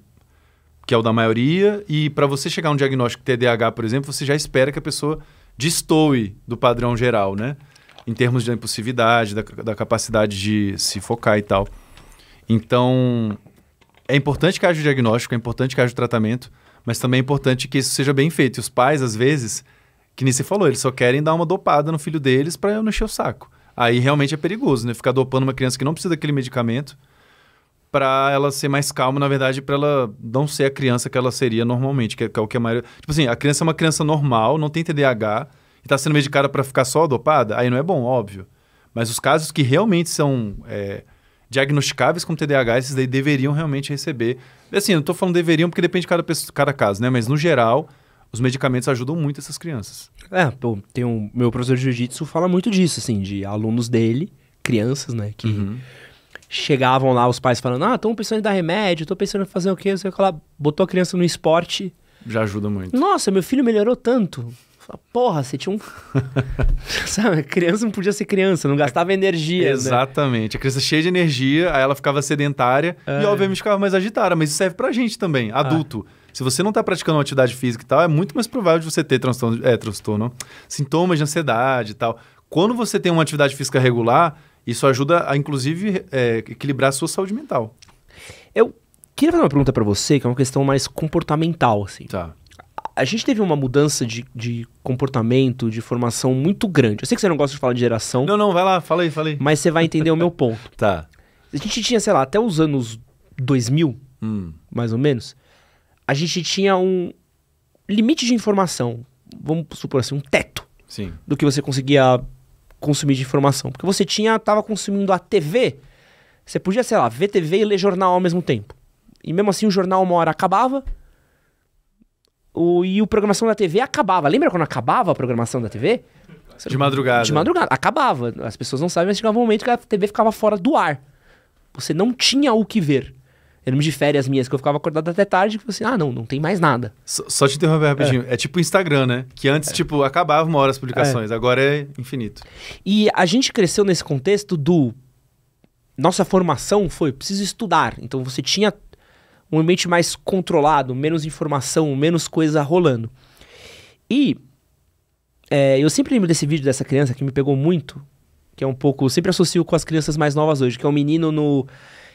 que é o da maioria, e para você chegar a um diagnóstico TDAH, por exemplo, você já espera que a pessoa destoe do padrão geral, né? Em termos de impulsividade, da capacidade de se focar e tal. Então, é importante que haja o diagnóstico, é importante que haja o tratamento, mas também é importante que isso seja bem feito. E os pais, às vezes, que nem você falou, eles só querem dar uma dopada no filho deles para não encher o saco. Aí realmente é perigoso, né? Ficar dopando uma criança que não precisa daquele medicamento para ela ser mais calma, na verdade, para ela não ser a criança que ela seria normalmente, que é o que a maioria... Tipo assim, a criança é uma criança normal, não tem TDAH, e está sendo medicada para ficar só dopada, aí não é bom, óbvio. Mas os casos que realmente são diagnosticáveis como TDAH, esses daí deveriam realmente receber. Assim, eu não estou falando deveriam porque depende de cada caso, né? Mas, no geral, os medicamentos ajudam muito essas crianças. Tem meu professor de jiu-jitsu fala muito disso, assim, de alunos dele, crianças, né, que... Chegavam lá os pais falando, estão pensando em dar remédio, tô pensando em fazer o quê? Você botou a criança no esporte. Já ajuda muito. Nossa, meu filho melhorou tanto. Porra, você tinha um... Sabe, a criança não podia ser criança, não gastava energia. Exatamente. Né? A criança cheia de energia, aí ela ficava sedentária e obviamente ficava mais agitada. Mas isso serve pra gente também, adulto. Se você não tá praticando uma atividade física e tal, é muito mais provável de você ter sintomas de ansiedade e tal. Quando você tem uma atividade física regular... Isso ajuda a, inclusive, equilibrar a sua saúde mental. Eu queria fazer uma pergunta pra você, que é uma questão mais comportamental, assim. Tá. A gente teve uma mudança de comportamento, de formação muito grande. Eu sei que você não gosta de falar de geração. Não, vai lá, fala aí. Mas você vai entender o meu ponto. Tá. A gente tinha, sei lá, até os anos 2000, mais ou menos, a gente tinha um limite de informação, vamos supor assim, um teto. Sim. Do que você conseguia... consumir de informação. Porque você tava consumindo a TV, você podia, sei lá, ver TV e ler jornal ao mesmo tempo. E mesmo assim o jornal uma hora acabava e a programação da TV acabava. Lembra quando acabava a programação da TV? De madrugada. De madrugada. Acabava. As pessoas não sabem, mas chegava um momento que a TV ficava fora do ar. Você não tinha o que ver. Eu lembro de férias minhas que eu ficava acordado até tarde e falei assim, não tem mais nada. Só te interromper rapidinho. É tipo o Instagram, né? Que antes, acabava uma hora as publicações. Agora é infinito. E a gente cresceu nesse contexto do... nossa formação foi, preciso estudar. Então você tinha um ambiente mais controlado, menos informação, menos coisa rolando. E eu sempre lembro desse vídeo dessa criança que me pegou muito, que é um pouco, eu sempre associo com as crianças mais novas hoje, que é um menino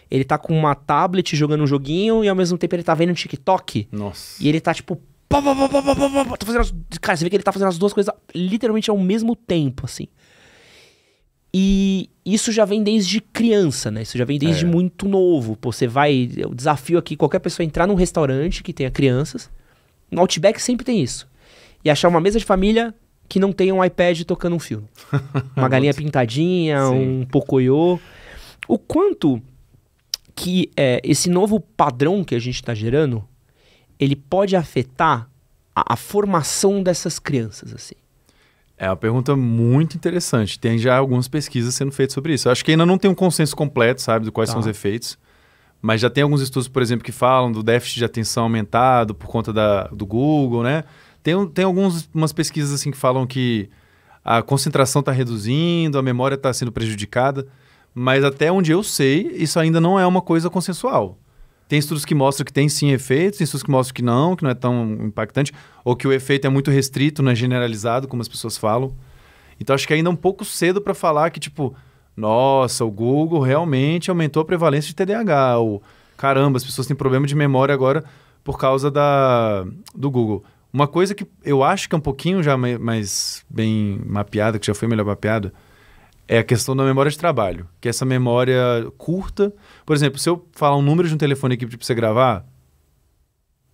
ele tá com uma tablet jogando um joguinho e ao mesmo tempo ele tá vendo um TikTok. Nossa. E ele tá tipo... tá fazendo cara, você vê que ele tá fazendo as duas coisas literalmente ao mesmo tempo, assim. E isso já vem desde criança, né? Isso já vem desde muito novo. Pô, você vai... Eu desafio aqui qualquer pessoa a entrar num restaurante que tenha crianças. No Outback sempre tem isso. E achar uma mesa de família que não tenha um iPad tocando um filme. Uma galinha pintadinha, um pocoyo. O quanto que esse novo padrão que a gente tá gerando, ele pode afetar a formação dessas crianças, assim? É uma pergunta muito interessante. Tem já algumas pesquisas sendo feitas sobre isso. Eu acho que ainda não tem um consenso completo, sabe, de quais são os efeitos. Mas já tem alguns estudos, por exemplo, que falam do déficit de atenção aumentado por conta do Google, né? Tem algumas pesquisas assim que falam que a concentração está reduzindo, a memória está sendo prejudicada. Mas até onde eu sei, isso ainda não é uma coisa consensual. Tem estudos que mostram que tem sim efeitos, tem estudos que mostram que não é tão impactante, ou que o efeito é muito restrito, não é generalizado, como as pessoas falam. Então acho que ainda é um pouco cedo para falar que, tipo, nossa, o Google realmente aumentou a prevalência de TDAH, ou caramba, as pessoas têm problema de memória agora por causa do Google. Uma coisa que eu acho que é um pouquinho já mais bem mapeada, que já foi melhor mapeada, é a questão da memória de trabalho, que é essa memória curta. Por exemplo, se eu falar um número de um telefone aqui para você gravar,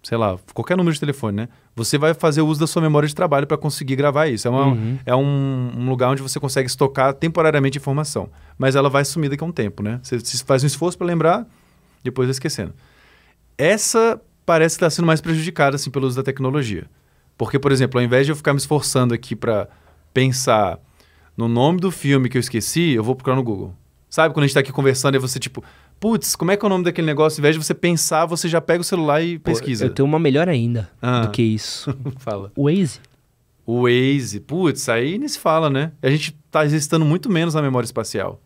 sei lá, qualquer número de telefone, né? Você vai fazer uso da sua memória de trabalho para conseguir gravar isso. É um lugar onde você consegue estocar temporariamente informação, mas ela vai sumir daqui a um tempo, né? Você faz um esforço para lembrar, depois vai esquecendo. Essa parece que está sendo mais prejudicada assim, pelo uso da tecnologia. Porque, por exemplo, ao invés de eu ficar me esforçando aqui para pensar no nome do filme que eu esqueci, eu vou procurar no Google. Sabe quando a gente tá aqui conversando e você tipo, putz, como é que é o nome daquele negócio? Ao invés de você pensar, você já pega o celular e pesquisa. Eu tenho uma melhor ainda do que isso. Fala. O Waze. O Waze. Putz, aí nem se fala, né? A gente tá exercitando muito menos na memória espacial.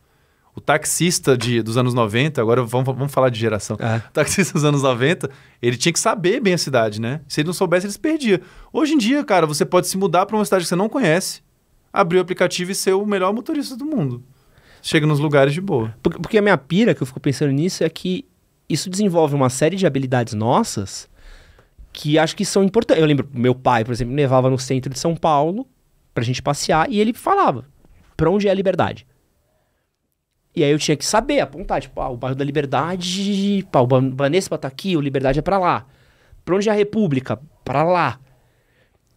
O taxista dos anos 90, agora vamos falar de geração. O taxista dos anos 90, ele tinha que saber bem a cidade, né? Se ele não soubesse, ele se perdia. Hoje em dia, cara, você pode se mudar para uma cidade que você não conhece, abrir o aplicativo e ser o melhor motorista do mundo. Chega nos lugares de boa. Porque a minha pira, que eu fico pensando nisso, é que isso desenvolve uma série de habilidades nossas que acho que são importantes. Eu lembro, meu pai, por exemplo, me levava no centro de São Paulo pra gente passear e ele falava, pra onde é a Liberdade? E aí eu tinha que saber, apontar, tipo, o bairro da Liberdade, o Banespa tá aqui, o Liberdade é pra lá. Pra onde é a República? Pra lá.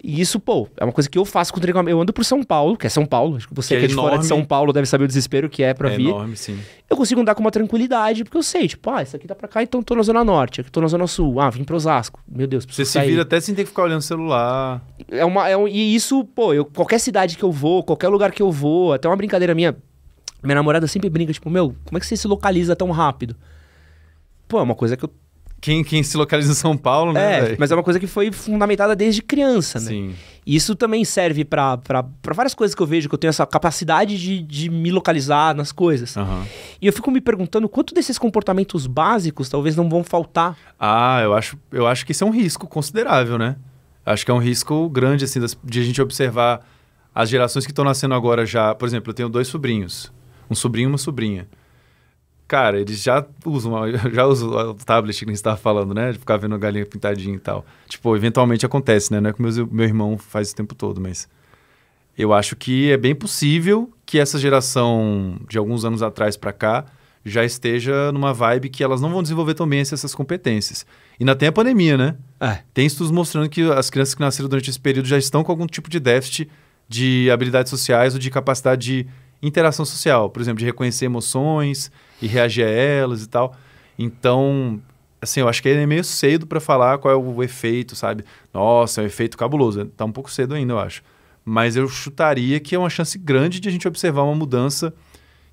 E isso, é uma coisa que eu faço com o eu ando por São Paulo, que é São Paulo. Acho que você que é de fora de São Paulo deve saber o desespero que é pra vir. É enorme, sim. Eu consigo andar com uma tranquilidade, porque eu sei, tipo, isso aqui dá pra cá, então tô na Zona Norte, aqui tô na Zona Sul, vim pro Osasco. Meu Deus, preciso sair. Você se vira até sem ter que ficar olhando o celular. E isso, qualquer cidade que eu vou, qualquer lugar que eu vou, até uma brincadeira minha namorada sempre brinca, tipo, como é que você se localiza tão rápido? É uma coisa que eu... Quem se localiza em São Paulo, né? Mas é uma coisa que foi fundamentada desde criança, né? Sim. E isso também serve pra várias coisas que eu vejo, que eu tenho essa capacidade de me localizar nas coisas. Uhum. E eu fico me perguntando quanto desses comportamentos básicos talvez não vão faltar. Eu acho que isso é um risco considerável, né? Acho que é um risco grande, assim, de a gente observar as gerações que estão nascendo agora já. Por exemplo, eu tenho 2 sobrinhos. Um sobrinho e uma sobrinha. Cara, eles já usam o tablet que a gente estava falando, né? De ficar vendo a galinha pintadinha e tal. Tipo, eventualmente acontece, né? Não é que meu irmão faz o tempo todo, mas... Eu acho que é bem possível que essa geração de alguns anos atrás para cá já esteja numa vibe que elas não vão desenvolver tão bem essas competências. E ainda tem a pandemia, né? Tem estudos mostrando que as crianças que nasceram durante esse período já estão com algum tipo de déficit de habilidades sociais ou de capacidade de interação social. Por exemplo, de reconhecer emoções e reagir a elas e tal. Então, assim, eu acho que é meio cedo para falar qual é o efeito, sabe? Nossa, é um efeito cabuloso. Tá um pouco cedo ainda, eu acho. Mas eu chutaria que é uma chance grande de a gente observar uma mudança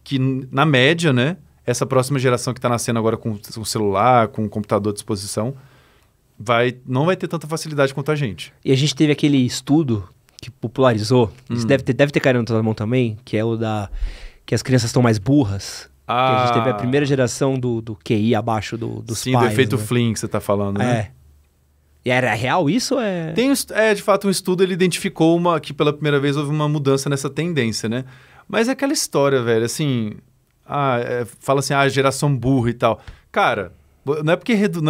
que, na média, né? Essa próxima geração que está nascendo agora com o celular, com o computador à disposição, não vai ter tanta facilidade quanto a gente. E a gente teve aquele estudo que popularizou, isso deve ter caído na tua mão também, que é o que as crianças estão mais burras. Que a gente teve a primeira geração do QI abaixo dos sim, pais. do efeito né? Flynn que você tá falando, né? É. E era real isso ou é... Tem, de fato, um estudo, ele identificou que pela primeira vez houve uma mudança nessa tendência, né? Mas é aquela história, velho, assim... fala assim, geração burra e tal. Cara, não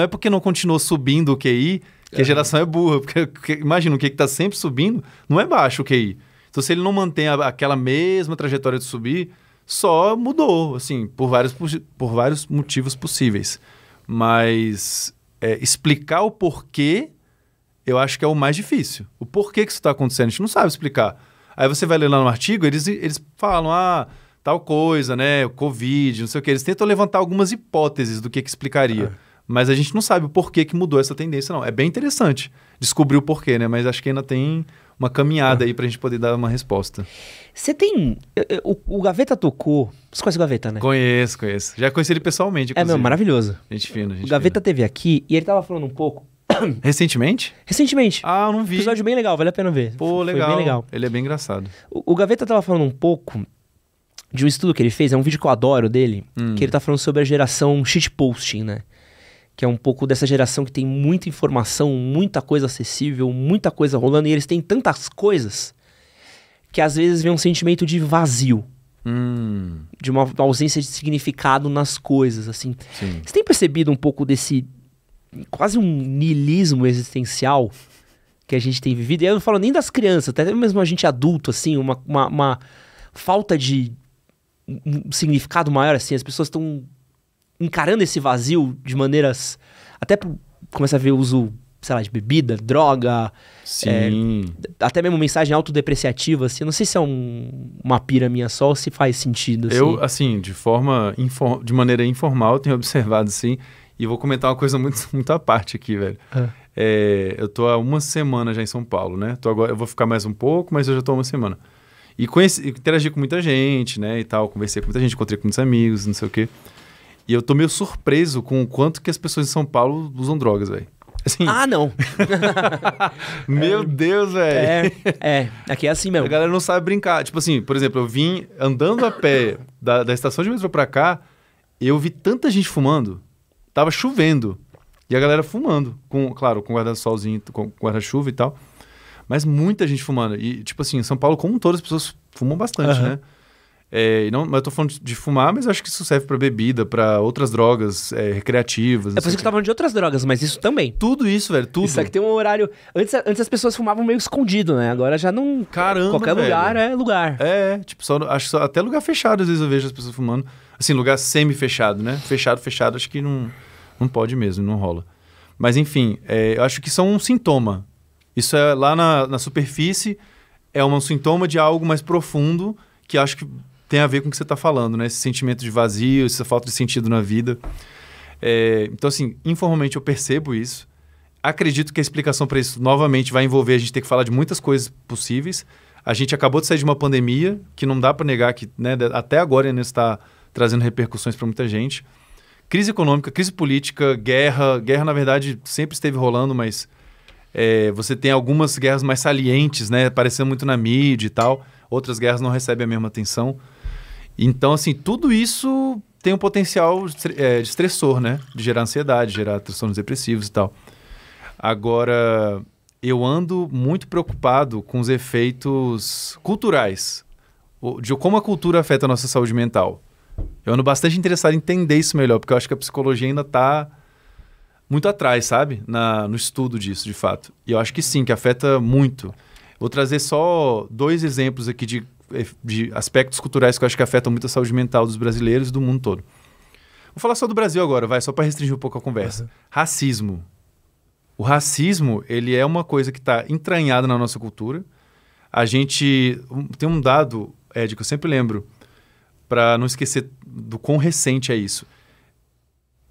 é porque não continuou subindo o QI que a geração é burra. Porque imagina, o QI que tá sempre subindo não é baixo o QI. Então, se ele não mantém aquela mesma trajetória de subir, só mudou, assim, por vários motivos possíveis. Mas... explicar o porquê, eu acho que é o mais difícil. O porquê que isso está acontecendo, a gente não sabe explicar. Aí você vai ler lá no artigo, eles falam, tal coisa, né, Covid, não sei o quê. Eles tentam levantar algumas hipóteses do que explicaria. Mas a gente não sabe o porquê que mudou essa tendência, não. É bem interessante descobrir o porquê, né? Mas acho que ainda tem uma caminhada aí pra gente poder dar uma resposta. Você tem... O Gaveta tocou... Você conhece o Gaveta, né? Conheço. Já conheci ele pessoalmente, inclusive. Meu, maravilhoso. Gente fina. O Gaveta teve aqui e ele tava falando um pouco... Recentemente? Recentemente. Eu não vi. Episódio bem legal, vale a pena ver. Pô, legal. Foi bem legal. Ele é bem engraçado. O Gaveta tava falando um pouco de um estudo que ele fez, é um vídeo que eu adoro dele, que ele tá falando sobre a geração shitposting, né? Que é um pouco dessa geração que tem muita informação, muita coisa acessível, muita coisa rolando, e eles têm tantas coisas que às vezes vem um sentimento de vazio. De uma ausência de significado nas coisas, assim. Sim. Você tem percebido um pouco desse quase um niilismo existencial que a gente tem vivido? E eu não falo nem das crianças, até mesmo a gente adulto, assim, uma falta de um significado maior, assim. As pessoas estão encarando esse vazio de maneiras... Até começar a ver o uso, sei lá, de bebida, droga... Sim. Até mesmo mensagem autodepreciativa, assim. Eu não sei se é uma pira minha só ou se faz sentido, assim. Eu, assim, de maneira informal, tenho observado, assim, e vou comentar uma coisa muito, muito à parte aqui, velho. Eu tô há uma semana já em São Paulo, né? Eu vou ficar mais um pouco, mas eu já tô há uma semana. E interagi com muita gente, né, e tal. Conversei com muita gente, encontrei com muitos amigos, não sei o quê. E eu tô meio surpreso com o quanto que as pessoas em São Paulo usam drogas, velho. Assim, não. Meu Deus, velho. Aqui é assim mesmo. A galera não sabe brincar. Tipo assim, por exemplo, eu vim andando a pé da estação de metrô pra cá, eu vi tanta gente fumando. Tava chovendo. E a galera fumando. Claro, com guarda-solzinho, com guarda-chuva e tal. Mas muita gente fumando. E, tipo assim, em São Paulo, como todas as pessoas fumam bastante, né? Mas eu tô falando de fumar, mas eu acho que isso serve pra bebida, pra outras drogas recreativas. É por isso que eu tava falando de outras drogas, mas isso também. Tudo isso, velho, tudo. Isso aqui tem um horário... Antes as pessoas fumavam meio escondido, né? Agora já não... Caramba, qualquer velho. lugar é lugar. Tipo, acho que até lugar fechado, às vezes eu vejo as pessoas fumando. Assim, lugar semi-fechado, né? Fechado, acho que não pode mesmo, não rola. Mas, enfim, eu acho que isso é um sintoma. Isso é lá na superfície, é um sintoma de algo mais profundo, que acho que tem a ver com o que você está falando, né? Esse sentimento de vazio, essa falta de sentido na vida. Então, assim, informalmente eu percebo isso. Acredito que a explicação para isso, novamente, vai envolver a gente ter que falar de muitas coisas possíveis. A gente acabou de sair de uma pandemia, que não dá para negar que, né, até agora ainda está trazendo repercussões para muita gente. Crise econômica, crise política, guerra. Guerra, na verdade, sempre esteve rolando, mas você tem algumas guerras mais salientes, né? Aparecendo muito na mídia e tal. Outras guerras não recebem a mesma atenção. Então, assim, tudo isso tem um potencial de estressor, né? De gerar ansiedade, gerar transtornos depressivos e tal. Agora, eu ando muito preocupado com os efeitos culturais, de como a cultura afeta a nossa saúde mental. Eu ando bastante interessado em entender isso melhor, porque eu acho que a psicologia ainda está muito atrás, sabe? No estudo disso, de fato. E eu acho que sim, que afeta muito. Vou trazer só 2 exemplos aqui de aspectos culturais que eu acho que afetam muito a saúde mental dos brasileiros e do mundo todo. Vou falar só do Brasil agora, só para restringir um pouco a conversa. Racismo. O racismo, ele é uma coisa que está entranhada na nossa cultura. A gente tem um dado, Ed, que eu sempre lembro, para não esquecer do quão recente é isso.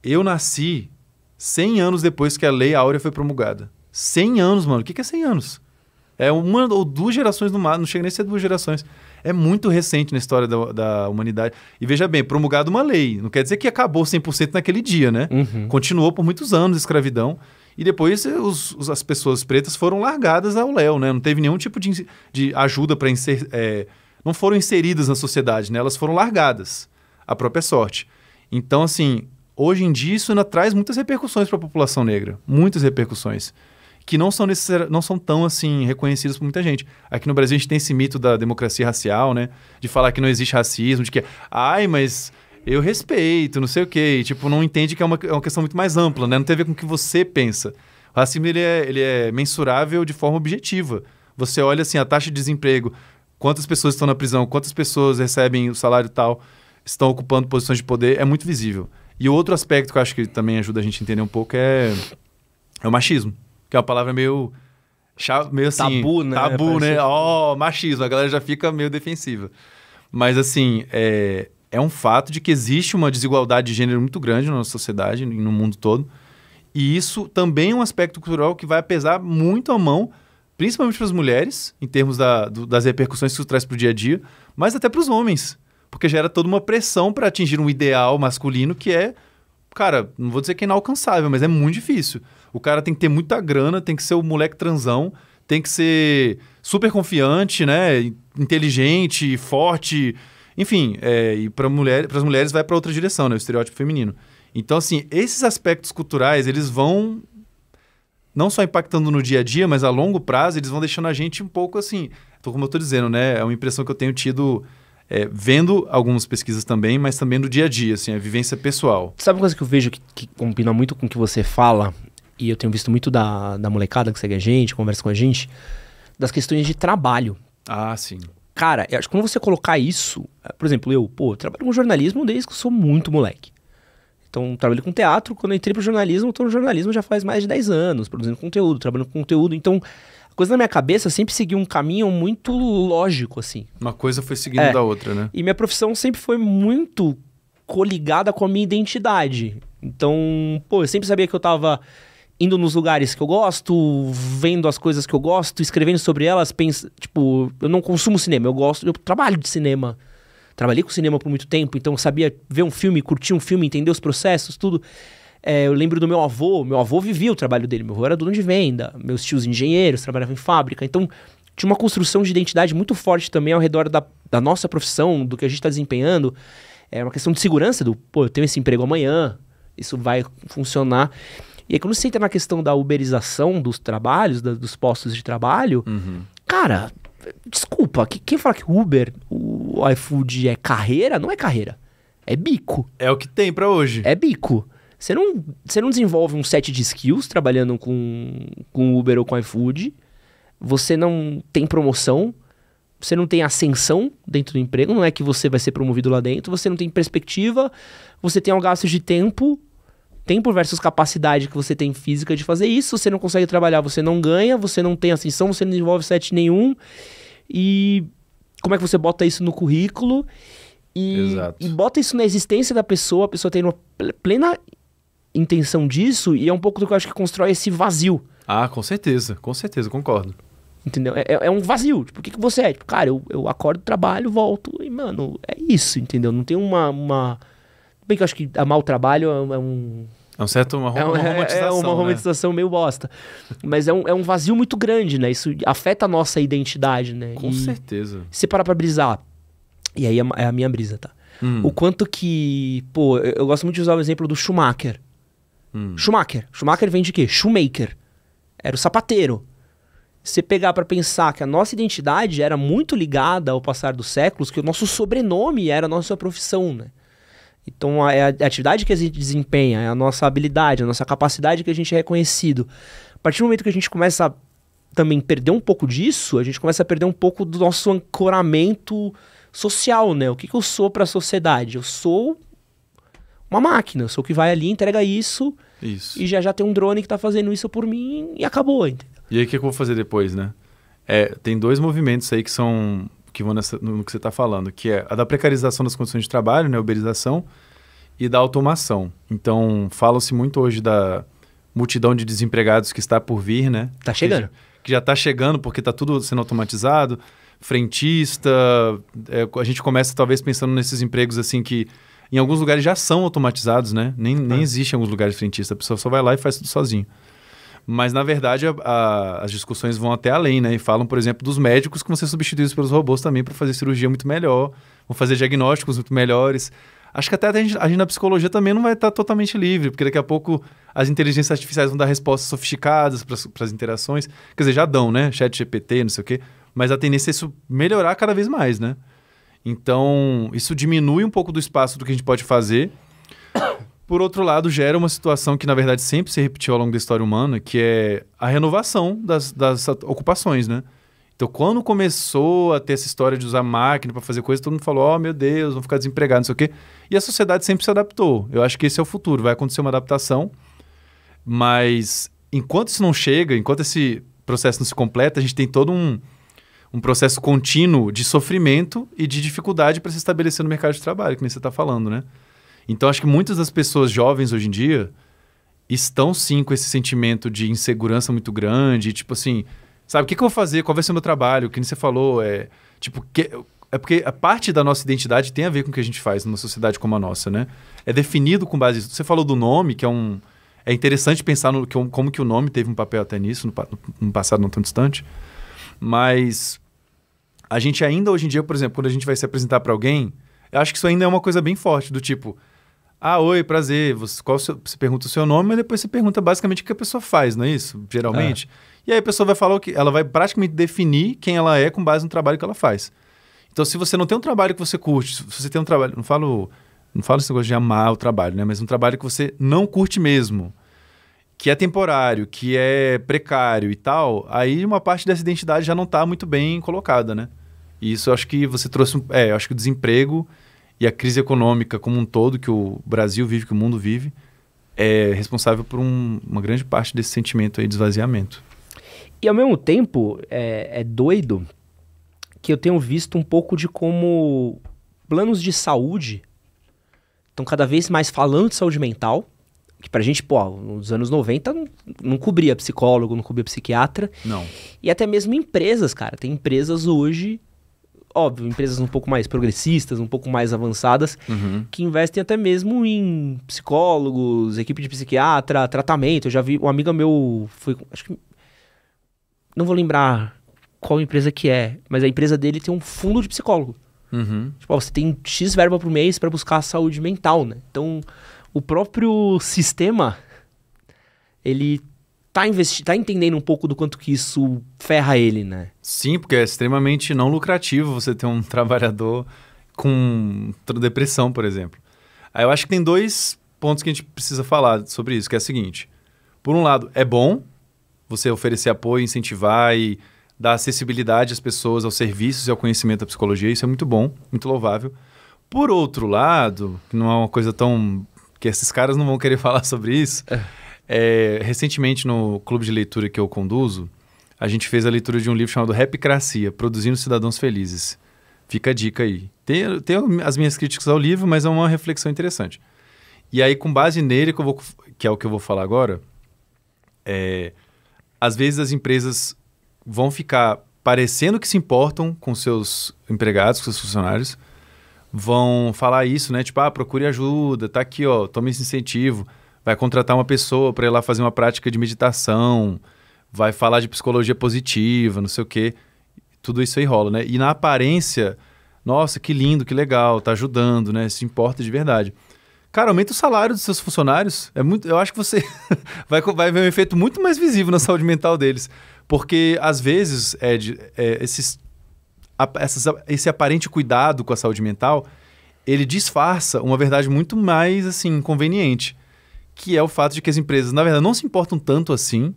Eu nasci 100 anos depois que a Lei Áurea foi promulgada. 100 anos, mano. O que é 100 anos? É 1 ou 2 gerações no máximo, não chega nem a ser 2 gerações. É muito recente na história da humanidade. E veja bem, promulgada uma lei. Não quer dizer que acabou 100% naquele dia, né? Continuou por muitos anos a escravidão. E depois as pessoas pretas foram largadas ao léu, né? Não teve nenhum tipo de ajuda para não foram inseridas na sociedade, né? Elas foram largadas. a própria sorte. Então, assim, hoje em dia isso ainda traz muitas repercussões para a população negra. Muitas repercussões. Que não são tão, assim, reconhecidas por muita gente. Aqui no Brasil a gente tem esse mito da democracia racial, né? De falar que não existe racismo, de que, mas eu respeito, não sei o quê. E, tipo, não entende que é uma questão muito mais ampla, né? Não tem a ver com o que você pensa. O racismo, ele é mensurável de forma objetiva. Você olha, assim, a taxa de desemprego, quantas pessoas estão na prisão, quantas pessoas recebem o salário tal, estão ocupando posições de poder, é muito visível. E o outro aspecto que eu acho que também ajuda a gente a entender um pouco é o machismo, que é uma palavra meio assim... Tabu, né? Tabu, né? Machismo, a galera já fica meio defensiva. Mas, assim, é um fato de que existe uma desigualdade de gênero muito grande na nossa sociedade, no mundo todo. E isso também é um aspecto cultural que vai pesar muito a mão, principalmente para as mulheres, em termos das repercussões que isso traz para o dia a dia, mas até para os homens, porque gera toda uma pressão para atingir um ideal masculino que é, cara, não vou dizer que é inalcançável, mas é muito difícil. O cara tem que ter muita grana, tem que ser o moleque transão, tem que ser super confiante, né, inteligente, forte, enfim, e para as mulheres vai para outra direção, né, o estereótipo feminino. Então, assim, esses aspectos culturais, eles vão não só impactando no dia a dia, mas a longo prazo, eles vão deixando a gente um pouco assim... Como eu estou dizendo, né? É uma impressão que eu tenho tido vendo algumas pesquisas também, mas também no dia a dia, assim, a vivência pessoal. Sabe uma coisa que eu vejo que combina muito com o que você fala, e eu tenho visto muito da molecada que segue a gente, conversa com a gente, das questões de trabalho. Ah, sim. Cara, eu acho que quando você colocar isso... Por exemplo, eu trabalho com jornalismo desde que eu sou muito moleque. Então, trabalhei com teatro, quando eu entrei pro jornalismo, estou no jornalismo já faz mais de 10 anos, produzindo conteúdo, trabalhando com conteúdo. Então, a coisa na minha cabeça sempre seguiu um caminho muito lógico, assim. Uma coisa foi seguindo da outra, né? E minha profissão sempre foi muito coligada com a minha identidade. Então, eu sempre sabia que eu tava indo nos lugares que eu gosto, vendo as coisas que eu gosto, escrevendo sobre elas, eu não consumo cinema, eu trabalho de cinema. Trabalhei com cinema por muito tempo, então eu sabia ver um filme, curtir um filme, entender os processos, tudo. Eu lembro do meu avô vivia o trabalho dele, meu avô era dono de venda, meus tios engenheiros, trabalhavam em fábrica, então tinha uma construção de identidade muito forte também ao redor da nossa profissão, do que a gente está desempenhando. É uma questão de segurança, eu tenho esse emprego amanhã, isso vai funcionar. E aí quando você entra na questão da uberização dos trabalhos, dos postos de trabalho, cara... Desculpa, quem fala que o Uber, o iFood é carreira, não é carreira. É bico. É o que tem pra hoje. É bico. Você não desenvolve um set de skills trabalhando com Uber ou com iFood. Você não tem promoção. Você não tem ascensão dentro do emprego. Não é que você vai ser promovido lá dentro. Você não tem perspectiva. Você tem um gasto de tempo. Tempo versus capacidade que você tem física de fazer isso. Você não consegue trabalhar, você não ganha. Você não tem ascensão, você não desenvolve set nenhum. E como é que você bota isso no currículo? E bota isso na existência da pessoa. A pessoa tem uma plena intenção disso. E é um pouco do que eu acho que constrói esse vazio. Ah, com certeza, concordo. Entendeu? É um vazio. Tipo, o que você é? Tipo, cara, eu acordo, trabalho, volto. E, mano, é isso, entendeu? Não tem uma... Bem que eu acho que amar o trabalho é um... uma romantização. É uma romantização, né? Meio bosta. Mas é um vazio muito grande, né? Isso afeta a nossa identidade, né? Com certeza. Se você parar pra brisar, e aí é a minha brisa, tá? O quanto que... eu gosto muito de usar o exemplo do Schumacher. Schumacher vem de quê? Shoemaker. Era o sapateiro. Você pegar pra pensar que a nossa identidade era muito ligada ao passar dos séculos, que o nosso sobrenome era a nossa profissão, né? Então, a atividade que a gente desempenha, é a nossa habilidade, a nossa capacidade que a gente é reconhecido. A partir do momento que a gente começa a também perder um pouco disso, a gente começa a perder um pouco do nosso ancoramento social, né? O que eu sou para a sociedade? Eu sou uma máquina, eu sou o que vai ali, entrega isso. E já tem um drone que tá fazendo isso por mim e acabou, entendeu? E aí, o que eu vou fazer depois, né? Tem dois movimentos aí que vão no que você está falando, que é a da precarização das condições de trabalho, né, uberização, e da automação. Então, fala-se muito hoje da multidão de desempregados que está por vir, né? Tá chegando. Que já está chegando porque está tudo sendo automatizado, frentista, a gente começa talvez pensando nesses empregos assim que em alguns lugares já são automatizados, né? Nem existe em alguns lugares frentista, a pessoa só vai lá e faz tudo sozinho. Mas, na verdade, as discussões vão até além, né? E falam, por exemplo, dos médicos que vão ser substituídos pelos robôs também para fazer cirurgia muito melhor, vão fazer diagnósticos muito melhores. Acho que até a gente na psicologia também não vai estar totalmente livre, porque daqui a pouco as inteligências artificiais vão dar respostas sofisticadas para as interações. Quer dizer, já dão, né? ChatGPT, não sei o quê. Mas a tendência é isso melhorar cada vez mais, né? Então, isso diminui um pouco do espaço do que a gente pode fazer. Por outro lado, gera uma situação que, na verdade, sempre se repetiu ao longo da história humana, que é a renovação das ocupações, né? Então, quando começou a ter essa história de usar máquina para fazer coisa, todo mundo falou, oh, meu Deus, vão ficar desempregados, não sei o quê. E a sociedade sempre se adaptou. Eu acho que esse é o futuro. Vai acontecer uma adaptação, mas enquanto isso não chega, enquanto esse processo não se completa, a gente tem todo um processo contínuo de sofrimento e de dificuldade para se estabelecer no mercado de trabalho, que nem você está falando, né? Então, acho que muitas das pessoas jovens hoje em dia estão, sim, com esse sentimento de insegurança muito grande, tipo assim, sabe, o que eu vou fazer? Qual vai ser o meu trabalho? O que você falou é porque a parte da nossa identidade tem a ver com o que a gente faz numa sociedade como a nossa, né? É definido com base... Você falou do nome, que é interessante pensar como que o nome teve um papel até nisso, no passado não tão distante, mas a gente ainda hoje em dia, por exemplo, quando a gente vai se apresentar para alguém, eu acho que isso ainda é uma coisa bem forte, do tipo, oi, prazer, você pergunta o seu nome, mas depois você pergunta basicamente o que a pessoa faz, não é isso? Geralmente. E aí a pessoa vai falar ela vai praticamente definir quem ela é com base no trabalho que ela faz. Então, se você não tem um trabalho que você curte, se você tem um trabalho... Não falo esse negócio de amar o trabalho, né? Mas um trabalho que você não curte mesmo, que é temporário, que é precário e tal, aí uma parte dessa identidade já não está muito bem colocada, né? E isso eu acho que você trouxe... eu acho que o desemprego e a crise econômica como um todo, que o Brasil vive, que o mundo vive, é responsável por uma grande parte desse sentimento aí de esvaziamento. E ao mesmo tempo, é doido que eu tenho visto um pouco de como planos de saúde estão cada vez mais falando de saúde mental, que pra gente, nos anos 90 não cobria psicólogo, não cobria psiquiatra. Não. E até mesmo empresas, cara. Tem empresas hoje, óbvio, empresas um pouco mais progressistas, um pouco mais avançadas, que investem até mesmo em psicólogos, equipe de psiquiatra, tratamento. Eu já vi, um amigo meu acho que não vou lembrar qual empresa que é, mas a empresa dele tem um fundo de psicólogo. Tipo, você tem X verba por mês para buscar a saúde mental, né? Então, o próprio sistema, ele tá entendendo um pouco do quanto que isso ferra ele, né? Sim, porque é extremamente não lucrativo você ter um trabalhador com depressão, por exemplo. Aí eu acho que tem 2 pontos que a gente precisa falar sobre isso, que é o seguinte. Por um lado, é bom você oferecer apoio, incentivar e dar acessibilidade às pessoas, aos serviços e ao conhecimento da psicologia. Isso é muito bom, muito louvável. Por outro lado, que não é uma coisa tão... que esses caras não vão querer falar sobre isso. Recentemente, no clube de leitura que eu conduzo, a gente fez a leitura de um livro chamado Rapicracia, Produzindo Cidadãos Felizes. Fica a dica aí. Tem as minhas críticas ao livro, mas é uma reflexão interessante. E aí, com base nele, que é o que eu vou falar agora, às vezes as empresas vão ficar parecendo que se importam com seus empregados, com seus funcionários, vão falar isso, né? Tipo, procure ajuda, tá aqui, ó, tome esse incentivo. Vai contratar uma pessoa para ir lá fazer uma prática de meditação, vai falar de psicologia positiva, não sei o quê. Tudo isso aí rola, né? E na aparência, nossa, que lindo, que legal, tá ajudando, né? Se importa de verdade. Cara, aumenta o salário dos seus funcionários. Eu acho que você vai ver um efeito muito mais visível na saúde mental deles. Porque, às vezes, esse aparente cuidado com a saúde mental, ele disfarça uma verdade muito mais, assim, conveniente, que é o fato de que as empresas, na verdade, não se importam tanto assim,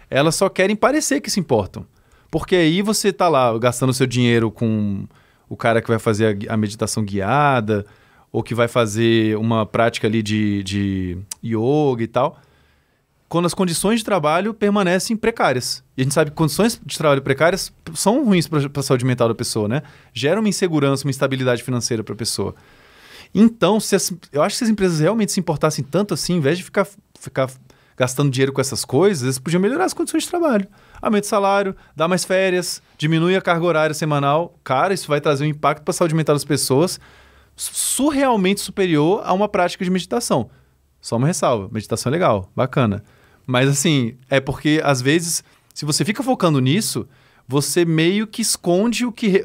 elas só querem parecer que se importam. Porque aí você tá lá gastando seu dinheiro com o cara que vai fazer a meditação guiada, ou que vai fazer uma prática ali de yoga e tal, quando as condições de trabalho permanecem precárias. E a gente sabe que condições de trabalho precárias são ruins para a saúde mental da pessoa, né? Gera uma insegurança, uma instabilidade financeira para a pessoa. Então, eu acho que se as empresas realmente se importassem tanto assim, em vez de ficar gastando dinheiro com essas coisas, eles podiam melhorar as condições de trabalho. Aumenta o salário, dá mais férias, diminui a carga horária semanal. Cara, isso vai trazer um impacto para a saúde mental das pessoas surrealmente superior a uma prática de meditação. Só uma ressalva, meditação é legal, bacana. Mas assim, é porque às vezes, se você fica focando nisso, você meio que esconde o que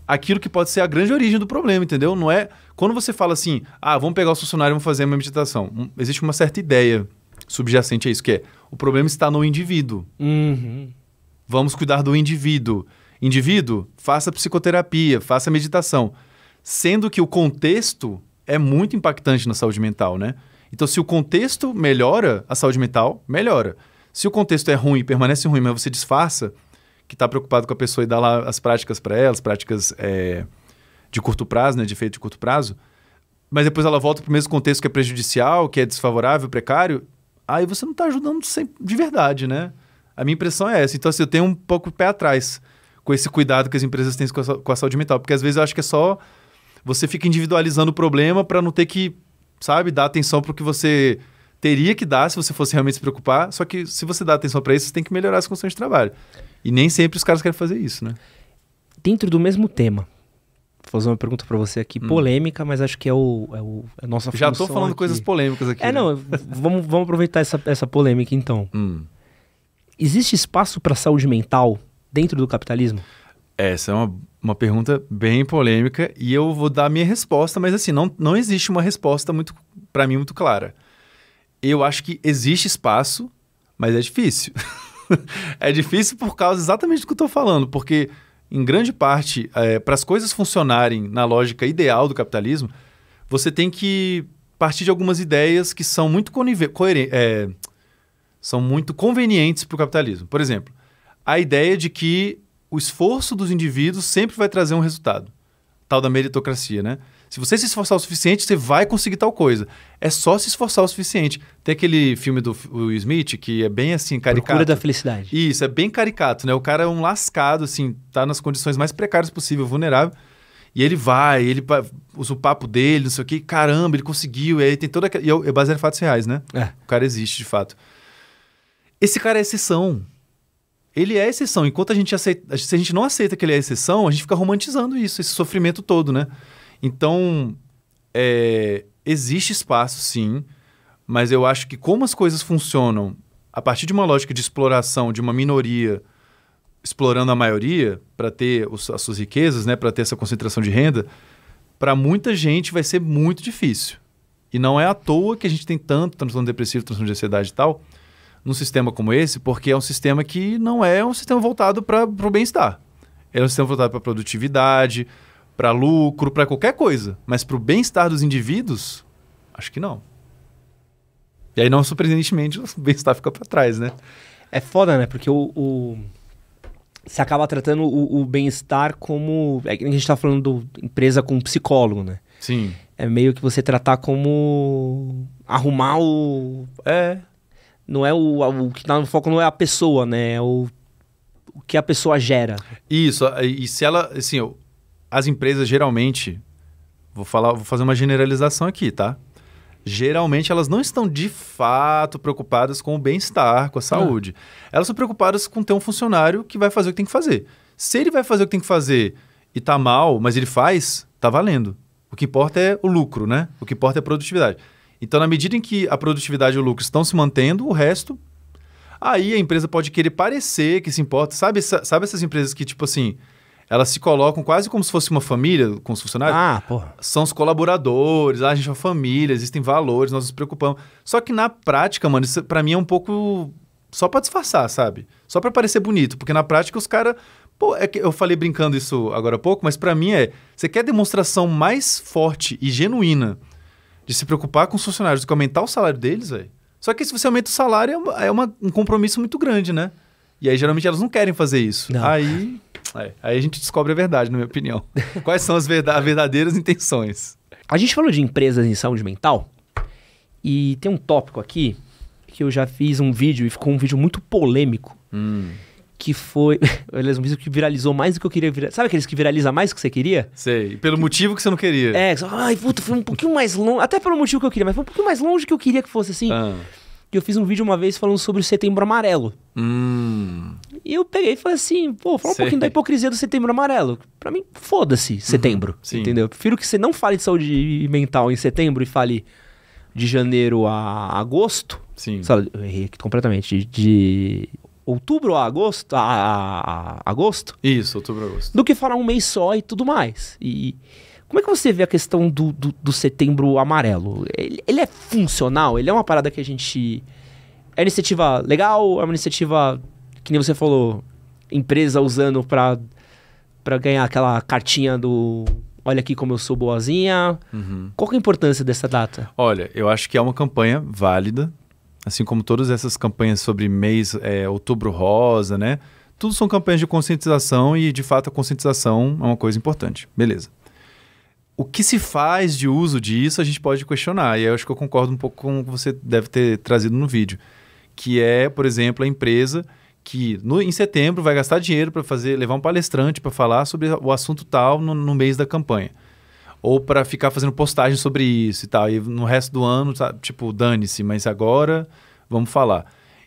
aquilo que pode ser a grande origem do problema, entendeu? Não é... Quando você fala assim, vamos pegar os funcionários e vamos fazer uma meditação. Existe uma certa ideia subjacente a isso, que é, o problema está no indivíduo. Uhum. Vamos cuidar do indivíduo. Indivíduo, faça psicoterapia, faça meditação. Sendo que o contexto é muito impactante na saúde mental, né? Então, se o contexto melhora, a saúde mental melhora. Se o contexto é ruim, permanece ruim, mas você disfarça que está preocupado com a pessoa e dá lá as práticas para ela, as práticas de curto prazo, né, de efeito de curto prazo, mas depois ela volta para o mesmo contexto que é prejudicial, que é desfavorável, precário, aí você não está ajudando de verdade, né? A minha impressão é essa. Então, assim, eu tenho um pouco o pé atrás com esse cuidado que as empresas têm com a saúde mental, porque às vezes eu acho que é só você fica individualizando o problema para não ter que, sabe, dar atenção para o que você teria que dar se você fosse realmente se preocupar, só que se você dá atenção para isso, você tem que melhorar as condições de trabalho. E nem sempre os caras querem fazer isso, né? Dentro do mesmo tema, vou fazer uma pergunta para você aqui, polêmica, mas acho que é a nossa função. Já tô falando aqui. coisas polêmicas aqui. É, né? Não, vamos aproveitar essa polêmica então. Existe espaço para saúde mental dentro do capitalismo? Essa é uma pergunta bem polêmica e eu vou dar a minha resposta, mas assim, não existe uma resposta para mim muito clara. Eu acho que existe espaço, mas é difícil. É difícil por causa exatamente do que eu estou falando, porque em grande parte, para as coisas funcionarem na lógica ideal do capitalismo, você tem que partir de algumas ideias que são muito são muito convenientes para o capitalismo. Por exemplo, a ideia de que o esforço dos indivíduos sempre vai trazer um resultado. Tal da meritocracia, né? Se você se esforçar o suficiente, você vai conseguir tal coisa. É só se esforçar o suficiente. Tem aquele filme do Will Smith que é bem assim, caricato. Procura da Felicidade. Isso, é bem caricato, né? O cara é um lascado, assim, tá nas condições mais precárias possível, vulnerável. E ele usa o papo dele, não sei o quê, caramba, ele conseguiu. E aí tem toda aquela... E é baseado em fatos reais, né? O cara existe, de fato. Esse cara é exceção. Ele é exceção. Enquanto se a gente não aceita que ele é exceção, a gente fica romantizando isso, esse sofrimento todo, né? Então, existe espaço, sim, mas eu acho que como as coisas funcionam a partir de uma lógica de exploração de uma minoria explorando a maioria para ter as suas riquezas, né, para ter essa concentração de renda, para muita gente vai ser muito difícil. E não é à toa que a gente tem tanto transtorno depressivo, transtorno de ansiedade e tal, num sistema como esse, porque é um sistema que não é um sistema voltado para o bem-estar. É um sistema voltado para produtividade, para lucro, para qualquer coisa. Mas para o bem-estar dos indivíduos, acho que não. E aí, não surpreendentemente, o bem-estar fica para trás, né? É foda, né? Porque você acaba tratando o bem-estar como... É que a gente tá falando de empresa com psicólogo, né? Sim. É meio que você tratar como... Arrumar Não é o que tá no foco não é a pessoa, né? É o que a pessoa gera. Isso. E se ela... Assim, as empresas geralmente... Vou fazer uma generalização aqui, tá? Geralmente elas não estão de fato preocupadas com o bem-estar, com a saúde. Elas são preocupadas com ter um funcionário que vai fazer o que tem que fazer. Se ele vai fazer o que tem que fazer e tá mal, mas ele faz, tá valendo. O que importa é o lucro, né? O que importa é a produtividade. Então, na medida em que a produtividade e o lucro estão se mantendo, o resto... Aí a empresa pode querer parecer que se importa. Sabe essas empresas que, tipo assim... Elas se colocam quase como se fosse uma família com os funcionários. Porra. São os colaboradores, a gente é uma família, existem valores, nós nos preocupamos. Só que na prática, mano, isso pra mim é um pouco só pra disfarçar, sabe? Só pra parecer bonito, porque na prática os caras... Pô, eu falei brincando isso agora há pouco, mas pra mim você quer demonstração mais forte e genuína de se preocupar com os funcionários do que aumentar o salário deles, velho? Só que se você aumenta o salário, um compromisso muito grande, né? E aí, geralmente, elas não querem fazer isso. Não. Aí a gente descobre a verdade, na minha opinião. Quais são as verdadeiras intenções? A gente falou de empresas em saúde mental e tem um tópico aqui que eu já fiz um vídeo e ficou um vídeo muito polêmico, que foi... Aliás, um vídeo que viralizou mais do que eu queria viralizar. Sabe aqueles que viralizam mais do que você queria? Sei. Pelo motivo que você não queria. Puta, foi um pouquinho mais longe. Até pelo motivo que eu queria, mas foi um pouquinho mais longe que eu queria que fosse assim. E eu fiz um vídeo uma vez falando sobre o Setembro Amarelo. E eu peguei e falei assim, fala um pouquinho da hipocrisia do Setembro Amarelo. Pra mim, foda-se setembro, entendeu? Eu prefiro que você não fale de saúde mental em setembro e fale de janeiro a agosto. Sim. Eu errei aqui completamente. De outubro a agosto, agosto, Isso, outubro, agosto. do que falar um mês só e tudo mais. E como é que você vê a questão do setembro amarelo? Ele é funcional? Ele é uma parada que a gente... É uma iniciativa legal? É uma iniciativa, que nem você falou, empresa usando pra ganhar aquela cartinha do... Olha aqui como eu sou boazinha. Qual que é a importância dessa data? Olha, eu acho que é uma campanha válida, assim como todas essas campanhas sobre mês, outubro rosa, né? Tudo são campanhas de conscientização e, de fato, a conscientização é uma coisa importante. Beleza. O que se faz de uso disso, a gente pode questionar. E eu acho que eu concordo um pouco com o que você deve ter trazido no vídeo. Que é, por exemplo, a empresa que em setembro vai gastar dinheiro para levar um palestrante para falar sobre o assunto tal no mês da campanha. Ou para ficar fazendo postagem sobre isso e tal. E no resto do ano, tá, tipo, dane-se, mas agora vamos falar.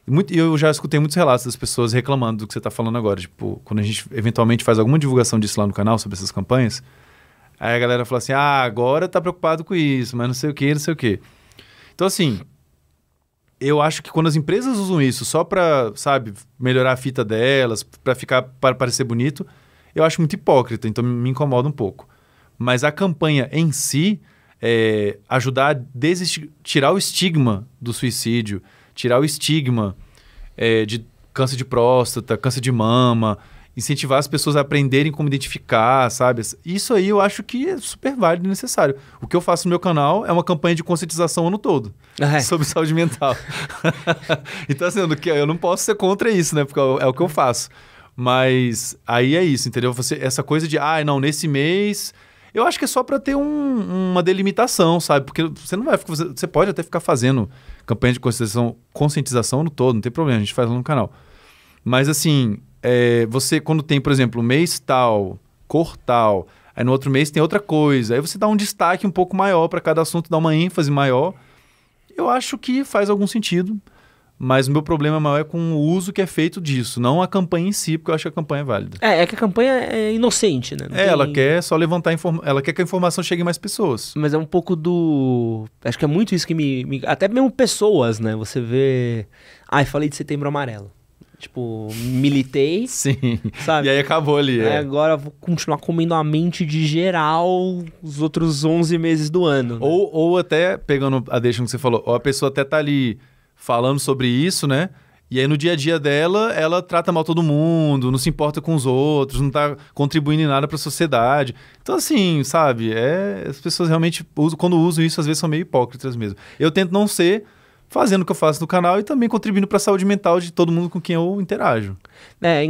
E eu já escutei muitos relatos das pessoas reclamando do que você está falando agora. Tipo, quando a gente eventualmente faz alguma divulgação disso lá no canal, sobre essas campanhas, aí a galera fala assim, agora tá preocupado com isso, mas não sei o que, não sei o que. Então, assim... Eu acho que quando as empresas usam isso só para, sabe, melhorar a fita delas, para parecer bonito, eu acho muito hipócrita, então me incomoda um pouco. Mas a campanha em si, ajudar a tirar o estigma do suicídio, tirar o estigma de câncer de próstata, câncer de mama, incentivar as pessoas a aprenderem como identificar, sabe? Isso aí eu acho que é super válido e necessário. O que eu faço no meu canal é uma campanha de conscientização o ano todo sobre saúde mental. Então, assim, eu não posso ser contra isso, né? Porque é o que eu faço. Mas aí é isso, entendeu? Essa coisa de, não, nesse mês... Eu acho que é só para ter uma delimitação, sabe? Porque você não vai... Você pode até ficar fazendo campanha de conscientização o ano todo, não tem problema, a gente faz lá no canal. Mas, assim... você, quando tem, por exemplo, mês tal, cor tal, aí no outro mês tem outra coisa, aí você dá um destaque um pouco maior para cada assunto, dá uma ênfase maior, eu acho que faz algum sentido, mas o meu problema maior é com o uso que é feito disso, não a campanha em si, porque eu acho que a campanha é válida. É que a campanha é inocente, né? Ela quer só levantar ela quer que a informação chegue a mais pessoas. Mas é um pouco acho que é muito isso que até mesmo pessoas, né? Você vê... falei de Setembro Amarelo. Tipo, militei. Sim. Sabe? E aí acabou ali. Agora vou continuar comendo a mente de geral os outros 11 meses do ano. Né? Ou até, pegando a deixa que você falou, ou a pessoa até tá ali falando sobre isso, né? E aí no dia a dia dela, ela trata mal todo mundo, não se importa com os outros, não tá contribuindo em nada para a sociedade. Então, assim, sabe? As pessoas realmente, quando usam isso, às vezes são meio hipócritas mesmo. Eu tento não ser... fazendo o que eu faço no canal e também contribuindo para a saúde mental de todo mundo com quem eu interajo. É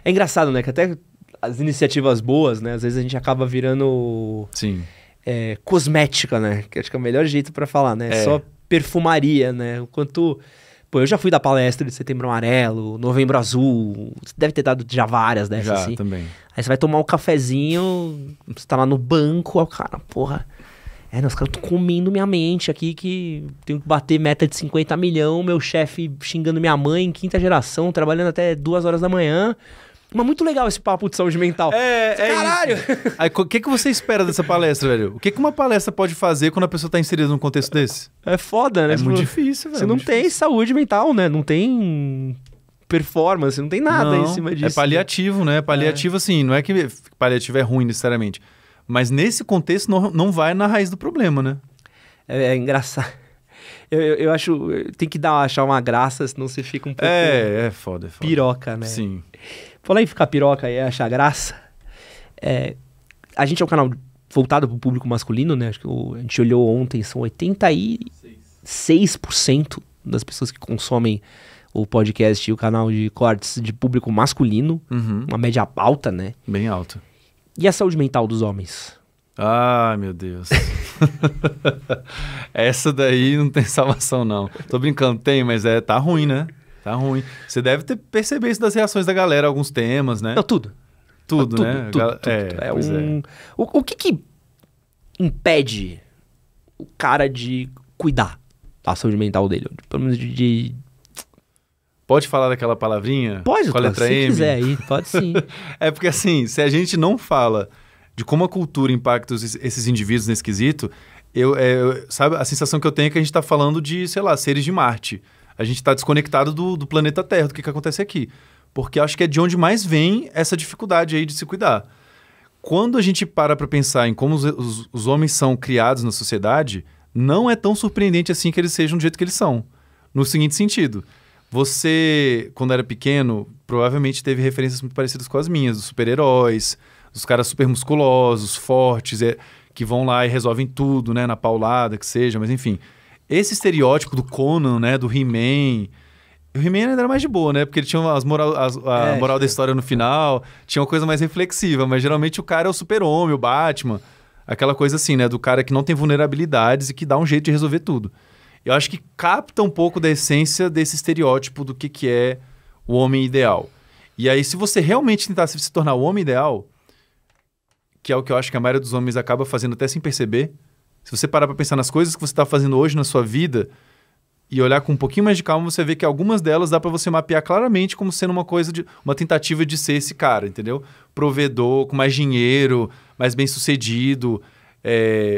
engraçado, né? Que até as iniciativas boas, né? Às vezes a gente acaba virando... Sim. Cosmética, né? Que acho que é o melhor jeito para falar, né? Só perfumaria, né? O quanto... Pô, eu já fui da palestra de Setembro Amarelo, Novembro Azul. Você deve ter dado já várias dessas, já, assim. Também. Aí você vai tomar um cafezinho, você tá lá no banco, aí o cara, porra... os caras estão comendo minha mente aqui, que tenho que bater meta de 50 milhões, meu chefe xingando minha mãe, quinta geração, trabalhando até 2 horas da manhã. Mas muito legal esse papo de saúde mental. Caralho! Aí, o que você espera dessa palestra, velho? O que uma palestra pode fazer quando a pessoa tá inserida num contexto desse? É foda, né? É muito difícil, velho. Você não tem saúde mental, né? Não tem performance, não tem nada em cima disso. É paliativo, né? Paliativo, assim, não é que paliativo é ruim necessariamente. Mas nesse contexto não vai na raiz do problema, né? É engraçado. Eu acho... Tem que achar uma graça, senão você fica um pouco... É foda. Piroca, né? Sim. Falar em ficar piroca e achar graça... a gente é um canal voltado para o público masculino, né? Acho que a gente olhou ontem, são 86% das pessoas que consomem o podcast e o canal de cortes de público masculino. Uma média alta, né? Bem alta. E a saúde mental dos homens? Meu Deus. Essa daí não tem salvação, não. Tô brincando, tem, mas tá ruim, né? Tá ruim. Você deve perceber isso das reações da galera, alguns temas, né? Não, tudo. Tudo, né? Tudo. O que impede o cara de cuidar da saúde mental dele? Pelo menos Pode falar daquela palavrinha? Pode, com a letra M? Se quiser aí, pode sim. Porque assim, se a gente não fala de como a cultura impacta esses indivíduos nesse quesito, sabe, a sensação que eu tenho é que a gente está falando de, sei lá, seres de Marte. a gente tá desconectado do planeta Terra, do que acontece aqui. Porque acho que é de onde mais vem essa dificuldade aí de se cuidar. Quando a gente para pensar em como os homens são criados na sociedade, não é tão surpreendente assim que eles sejam do jeito que eles são. No seguinte sentido, você, quando era pequeno, provavelmente teve referências muito parecidas com as minhas, dos super-heróis, dos caras super musculosos, fortes, que vão lá e resolvem tudo, né, na paulada, que seja, mas enfim. Esse estereótipo do Conan, né, do He-Man... O He-Man ainda era mais de boa, né? Porque ele tinha a moral da história no final, tinha uma coisa mais reflexiva, mas geralmente o cara é o super-homem, o Batman, aquela coisa assim, né? Do cara que não tem vulnerabilidades e que dá um jeito de resolver tudo. Eu acho que capta um pouco da essência desse estereótipo do que é o homem ideal. E aí, se você realmente tentar se tornar o homem ideal, que é o que eu acho que a maioria dos homens acaba fazendo até sem perceber, se você parar pra pensar nas coisas que você tá fazendo hoje na sua vida e olhar com um pouquinho mais de calma, você vê que algumas delas dá pra você mapear claramente como sendo uma tentativa de ser esse cara, entendeu? Provedor, com mais dinheiro, mais bem-sucedido,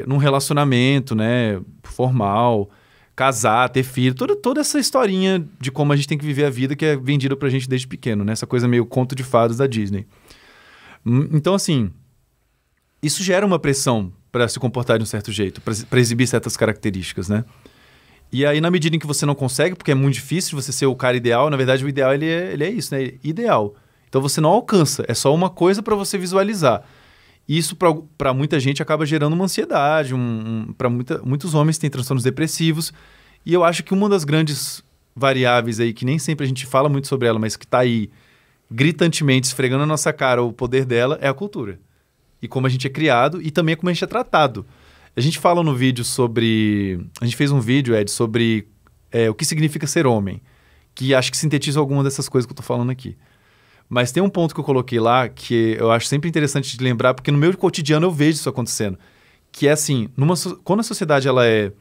num relacionamento, né, formal, casar, ter filho, toda essa historinha de como a gente tem que viver a vida que é vendida pra gente desde pequeno, né? Essa coisa meio conto de fadas da Disney. Então, assim, isso gera uma pressão para se comportar de um certo jeito, para exibir certas características, né? E aí, na medida em que você não consegue, porque é muito difícil você ser o cara ideal, na verdade, o ideal ele é isso, né? Ideal. Então, você não alcança, é só uma coisa para você visualizar. E isso, para muita gente, acaba gerando uma ansiedade. Para muitos homens têm transtornos depressivos. E eu acho que uma das grandes variáveis aí, que nem sempre a gente fala muito sobre ela, mas que está aí gritantemente esfregando na nossa cara o poder dela, é a cultura. E como a gente é criado e também como a gente é tratado. A gente fala no vídeo sobre... A gente fez um vídeo, Ed, sobre o que significa ser homem, que acho que sintetiza alguma dessas coisas que eu tô falando aqui. Mas tem um ponto que eu coloquei lá que eu acho sempre interessante de lembrar, porque no meu cotidiano eu vejo isso acontecendo, que é assim, quando a sociedade ela é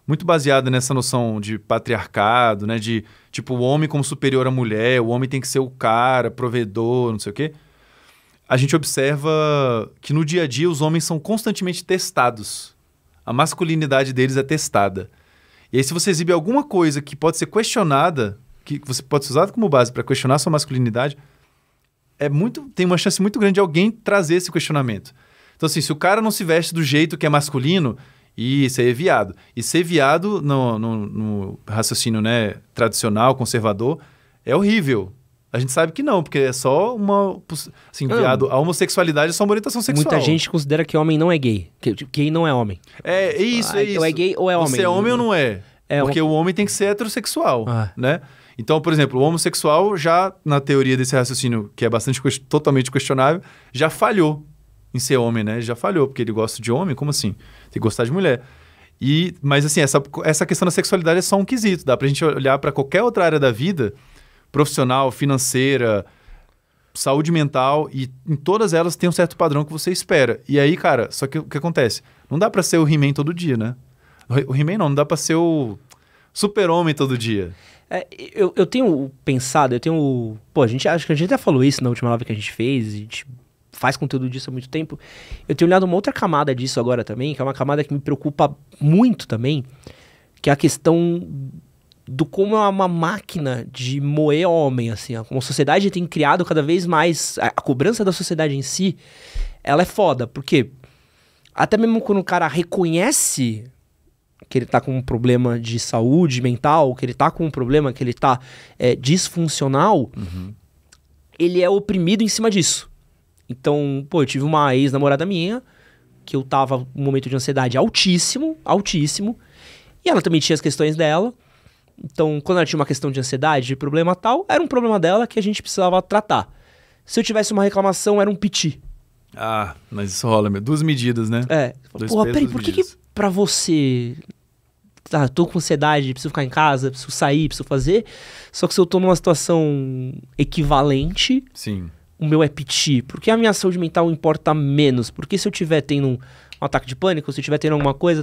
muito baseada nessa noção de patriarcado, né, de tipo o homem como superior à mulher, o homem tem que ser o cara, provedor, não sei o quê, a gente observa que no dia a dia os homens são constantemente testados. A masculinidade deles é testada. E aí se você exibe alguma coisa que pode ser questionada, que você pode ser usado como base para questionar sua masculinidade, tem uma chance muito grande de alguém trazer esse questionamento. Então assim, se o cara não se veste do jeito que é masculino, isso aí é viado. E ser viado no raciocínio, né, tradicional, conservador, é horrível. A gente sabe que não, porque é só uma... Assim, viado, a homossexualidade é só uma orientação sexual. Muita gente considera que homem não é gay. Que gay não é homem. É isso. Ou é gay ou é homem. Você é homem ou não é? Porque o homem tem que ser heterossexual, né? Então, por exemplo, o homossexual já, na teoria desse raciocínio, que é totalmente questionável, já falhou em ser homem, né? Já falhou, porque ele gosta de homem, como assim? Tem que gostar de mulher. Mas assim, essa questão da sexualidade é só um quesito. Dá pra gente olhar pra qualquer outra área da vida, profissional, financeira, saúde mental, e em todas elas tem um certo padrão que você espera. E aí, cara, só que o que acontece? Não dá pra ser o He-Man todo dia, né? O He-Man não dá pra ser o super-homem todo dia. Eu tenho pensado, Pô, acho que a gente até falou isso na última live que a gente fez, a gente faz conteúdo disso há muito tempo. Eu tenho olhado uma outra camada disso agora também, que é uma camada que me preocupa muito também, que é a questão do como é uma máquina de moer homem, assim. Como a sociedade tem criado cada vez mais... A cobrança da sociedade em si, ela é foda. Porque até mesmo quando o cara reconhece que ele tá com um problema de saúde mental, que ele tá com um problema, que ele tá disfuncional, ele é oprimido em cima disso. Então, pô, eu tive uma ex-namorada minha, que eu tava num momento de ansiedade altíssimo, e ela também tinha as questões dela. Então, quando ela tinha uma questão de ansiedade, de problema tal, era um problema dela que a gente precisava tratar. Se eu tivesse uma reclamação, era um piti. Ah, mas isso rola, meu. 2 medidas, né? Porra, peraí, por que pra você... Tá, tô com ansiedade, preciso ficar em casa, preciso sair, preciso fazer... Só que se eu tô numa situação equivalente... Sim. O meu é piti. Porque a minha saúde mental importa menos. Porque se eu tiver tendo um ataque de pânico, se eu tiver tendo alguma coisa...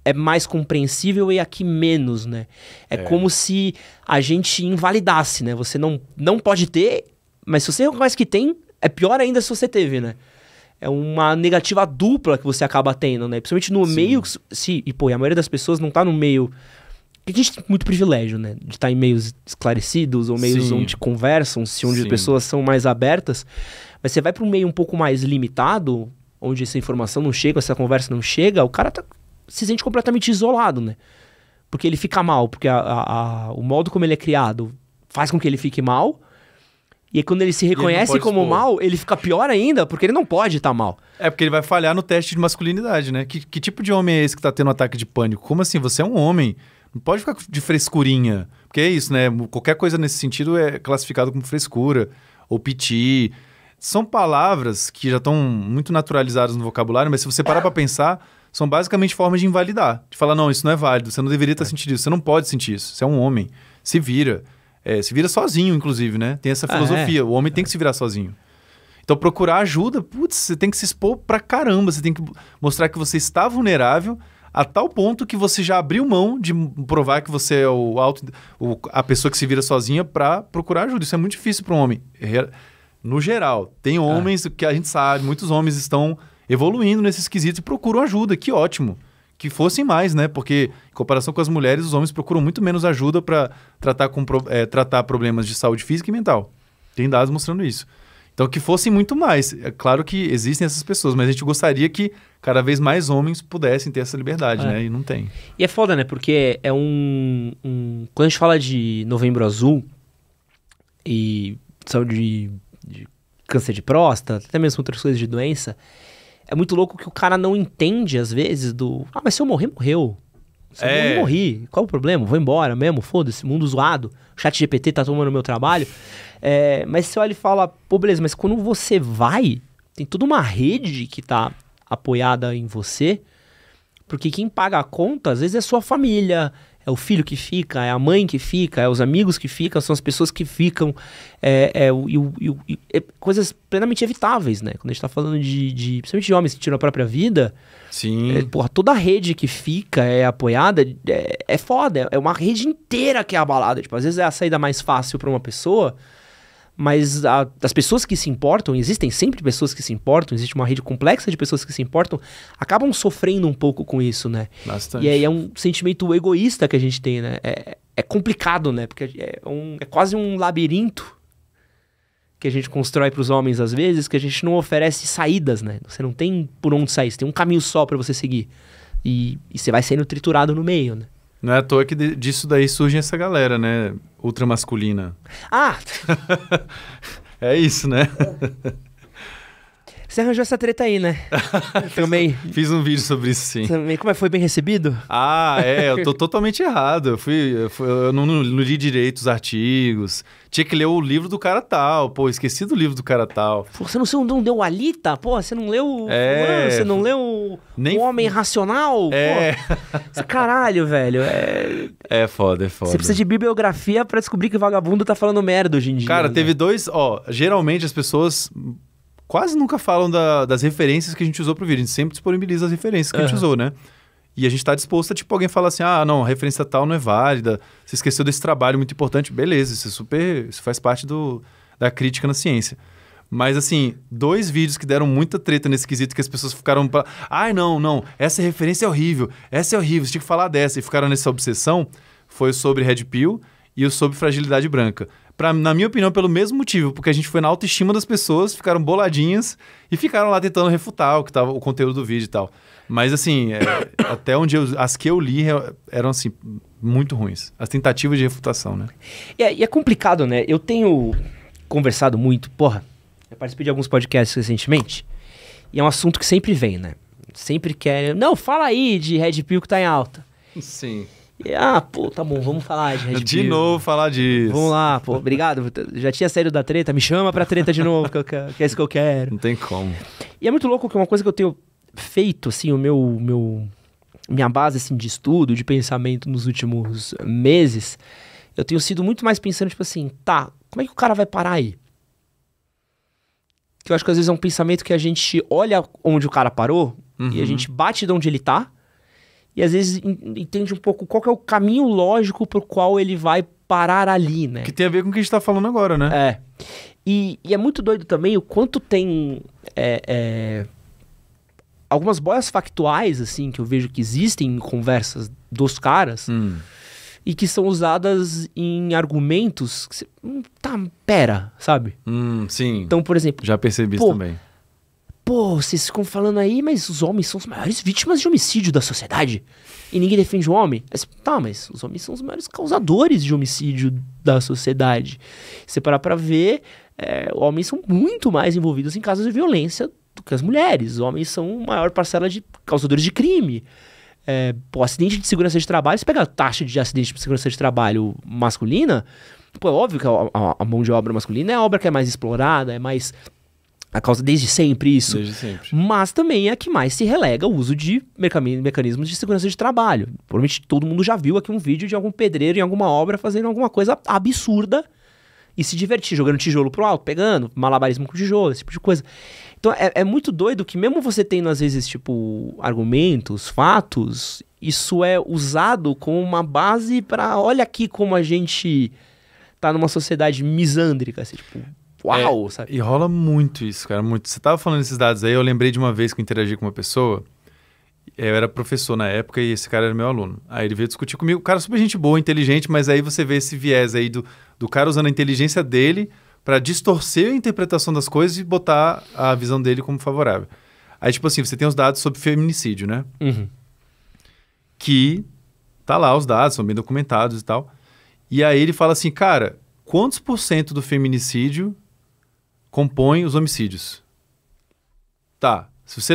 é mais compreensível e aqui menos, né? É como se a gente invalidasse, né? Você não pode ter, mas se você reconhece que tem, é pior ainda se você teve, né? É uma negativa dupla que você acaba tendo, né? Principalmente no meio... E a maioria das pessoas não tá no meio Porque a gente tem muito privilégio, né? De estar em meios esclarecidos, ou meios Sim. onde conversam-se, onde as Sim. pessoas são mais abertas. Mas você vai para um meio um pouco mais limitado, onde essa informação não chega, essa conversa não chega, o cara se sente completamente isolado, né? Porque ele fica mal, porque o modo como ele é criado faz com que ele fique mal. E aí, quando ele se reconhece pode como expor. mal, ele fica pior ainda, porque ele não pode estar mal. É porque ele vai falhar no teste de masculinidade, né? Que tipo de homem é esse que tá tendo um ataque de pânico? Como assim? Você é um homem. Não pode ficar de frescurinha. Porque é isso, né? Qualquer coisa nesse sentido é classificado como frescura ou piti. São palavras que já estão muito naturalizadas no vocabulário, mas se você parar pra pensar, são basicamente formas de invalidar. De falar, não, isso não é válido, você não deveria estar sentindo isso, você não pode sentir isso, você é um homem. Se vira. Se vira sozinho, inclusive, né? Tem essa filosofia. O homem tem que se virar sozinho. Então, procurar ajuda, putz, você tem que se expor pra caramba. Você tem que mostrar que você está vulnerável a tal ponto que você já abriu mão de provar que você é a pessoa que se vira sozinha pra procurar ajuda. Isso é muito difícil para um homem. No geral, tem homens que a gente sabe, muitos homens estão evoluindo nesses quesitos e procuram ajuda. Que ótimo. Que fossem mais, né? Porque, em comparação com as mulheres, os homens procuram muito menos ajuda para tratar problemas de saúde física e mental. Tem dados mostrando isso. Então, que fossem muito mais. É claro que existem essas pessoas, mas a gente gostaria que cada vez mais homens pudessem ter essa liberdade, né? E não tem. E é foda, né? Porque é quando a gente fala de Novembro Azul e saúde de câncer de próstata, até mesmo outras coisas de doença, é muito louco que o cara não entende, às vezes, mas se eu morrer, morreu. Se eu morrer, morri. Qual o problema? Vou embora mesmo, foda-se, mundo zoado. O ChatGPT tá tomando meu trabalho. Mas você olha e fala, pô, beleza, mas quando você vai, tem toda uma rede que tá apoiada em você, porque quem paga a conta, às vezes, é sua família, é o filho que fica, é a mãe que fica, é os amigos que ficam, são as pessoas que ficam, coisas plenamente evitáveis, né? Quando a gente tá falando principalmente de homens que tiram a própria vida, Sim. toda a rede que fica é apoiada, é foda, é uma rede inteira que é abalada. Tipo, às vezes é a saída mais fácil pra uma pessoa, mas as pessoas que se importam, existem sempre pessoas que se importam, existe uma rede complexa de pessoas que se importam, acabam sofrendo um pouco com isso, né? Bastante. E aí é um sentimento egoísta que a gente tem, né? É complicado, né? Porque é quase um labirinto que a gente constrói pros homens às vezes, que a gente não oferece saídas, né? Você não tem por onde sair, você tem um caminho só pra você seguir. E você vai sendo triturado no meio, né? Não é à toa que disso daí surge essa galera, né? Ultramasculina. Ah! É isso, né? Você arranjou essa treta aí, né? Também. Fiz um vídeo sobre isso, sim. Também. Como é que foi bem recebido? Eu tô totalmente errado. Eu não li direito os artigos. Tinha que ler o livro do cara tal. Pô, esqueci do livro do cara tal. Pô, você não deu Alita? Pô, você não leu... Você não leu O Homem Racional? Pô, caralho, velho. É foda. Você precisa de bibliografia pra descobrir que o vagabundo tá falando merda hoje em dia. Cara, né? teve dois... geralmente as pessoas quase nunca falam das referências que a gente usou pro vídeo. A gente sempre disponibiliza as referências que a gente usou, né? E a gente tá disposto a, alguém falar assim, não, a referência tal não é válida, você esqueceu desse trabalho muito importante. Beleza, isso faz parte da crítica na ciência. Mas, assim, 2 vídeos que deram muita treta nesse quesito, que as pessoas ficaram... não, essa referência é horrível, você tinha que falar dessa. E ficaram nessa obsessão, foi o sobre Red Pill e o sobre fragilidade branca. Na minha opinião, pelo mesmo motivo, porque a gente foi na autoestima das pessoas, ficaram boladinhas e ficaram lá tentando refutar o conteúdo do vídeo e tal. Mas, assim, até onde as que eu li eram, assim, muito ruins. As tentativas de refutação, né? E é complicado, né? Eu tenho conversado muito, eu participei de alguns podcasts recentemente, e é um assunto que sempre vem, né? Sempre quer... Não, fala aí de Red Pill que tá em alta. Sim. Tá bom, vamos falar de Red Pill. De novo falar disso. Vamos lá, obrigado. Já tinha saído da treta, me chama pra treta de novo, que é isso que eu quero. Não tem como. E é muito louco que uma coisa que eu tenho feito, assim, minha base, assim, de estudo, de pensamento nos últimos meses, eu tenho sido muito mais pensando, tipo assim, como é que o cara vai parar aí? Que eu acho que às vezes é um pensamento que a gente olha onde o cara parou e a gente bate de onde ele tá, e às vezes entende um pouco qual que é o caminho lógico pro qual ele vai parar ali, né? Que tem a ver com o que a gente tá falando agora, né? E é muito doido também o quanto tem algumas boias factuais, assim, que eu vejo que existem em conversas dos caras, e que são usadas em argumentos que você, tá, pera, sabe? Sim. Então, por exemplo... Já percebi isso também. Pô, vocês ficam falando aí, mas os homens são as maiores vítimas de homicídio da sociedade. E ninguém defende o homem. Tá, mas os homens são os maiores causadores de homicídio da sociedade. Se você parar pra ver, homens são muito mais envolvidos em casos de violência do que as mulheres. Os homens são a maior parcela de causadores de crime. Acidente de segurança de trabalho, você pega a taxa de acidente de segurança de trabalho masculina, pô, é óbvio que a mão de obra masculina é a obra que é mais explorada, é mais... A causa desde sempre isso. Desde sempre. Mas também é a que mais se relega o uso de mecanismos de segurança de trabalho. Provavelmente todo mundo já viu aqui um vídeo de algum pedreiro em alguma obra fazendo alguma coisa absurda e se divertir, jogando tijolo pro alto, pegando malabarismo com tijolo, esse tipo de coisa. Então é muito doido que mesmo você tendo às vezes tipo argumentos, fatos, isso é usado como uma base para olha aqui como a gente tá numa sociedade misândrica, assim, tipo... Uau, sabe? E rola muito isso, cara, muito. Você tava falando esses dados aí, eu lembrei de uma vez que eu interagi com uma pessoa, eu era professor na época e esse cara era meu aluno. Aí ele veio discutir comigo, o cara super gente boa, inteligente, mas aí você vê esse viés aí do cara usando a inteligência dele para distorcer a interpretação das coisas e botar a visão dele como favorável. Aí, tipo assim, você tem os dados sobre feminicídio, né? Uhum. Que tá lá os dados, são bem documentados e tal. E aí ele fala assim, cara, quantos % do feminicídio compõe os homicídios? Tá, se você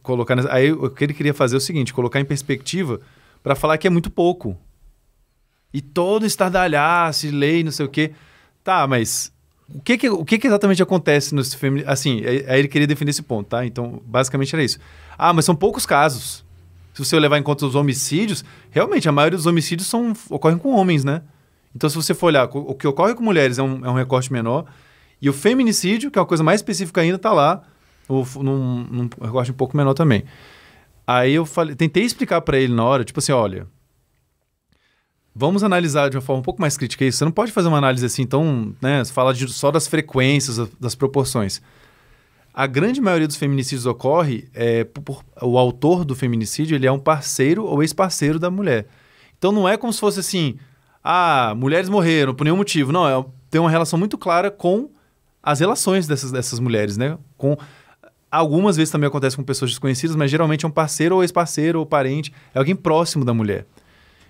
colocar... Aí o que ele queria fazer é o seguinte, colocar em perspectiva para falar que é muito pouco. E todo estardalhaço, lei, não sei o quê. Tá, mas o que exatamente acontece nesse feminicídio? Assim, aí ele queria defender esse ponto, tá? Então, basicamente era isso. Ah, mas são poucos casos. Se você levar em conta os homicídios, realmente a maioria dos homicídios ocorrem com homens, né? Então, se você for olhar, o que ocorre com mulheres é um recorte menor. E o feminicídio, que é uma coisa mais específica ainda, tá lá, num recorte um pouco menor também. Aí eu tentei explicar para ele na hora, tipo assim, olha, vamos analisar de uma forma um pouco mais crítica isso. Você não pode fazer uma análise assim, então, né, você fala só das frequências, das proporções. A grande maioria dos feminicídios ocorre, o autor do feminicídio, ele é um parceiro ou ex-parceiro da mulher. Então não é como se fosse assim, mulheres morreram por nenhum motivo. Não, tem uma relação muito clara com as relações dessas mulheres, né? Algumas vezes também acontece com pessoas desconhecidas, mas geralmente é um parceiro ou ex-parceiro ou parente, é alguém próximo da mulher.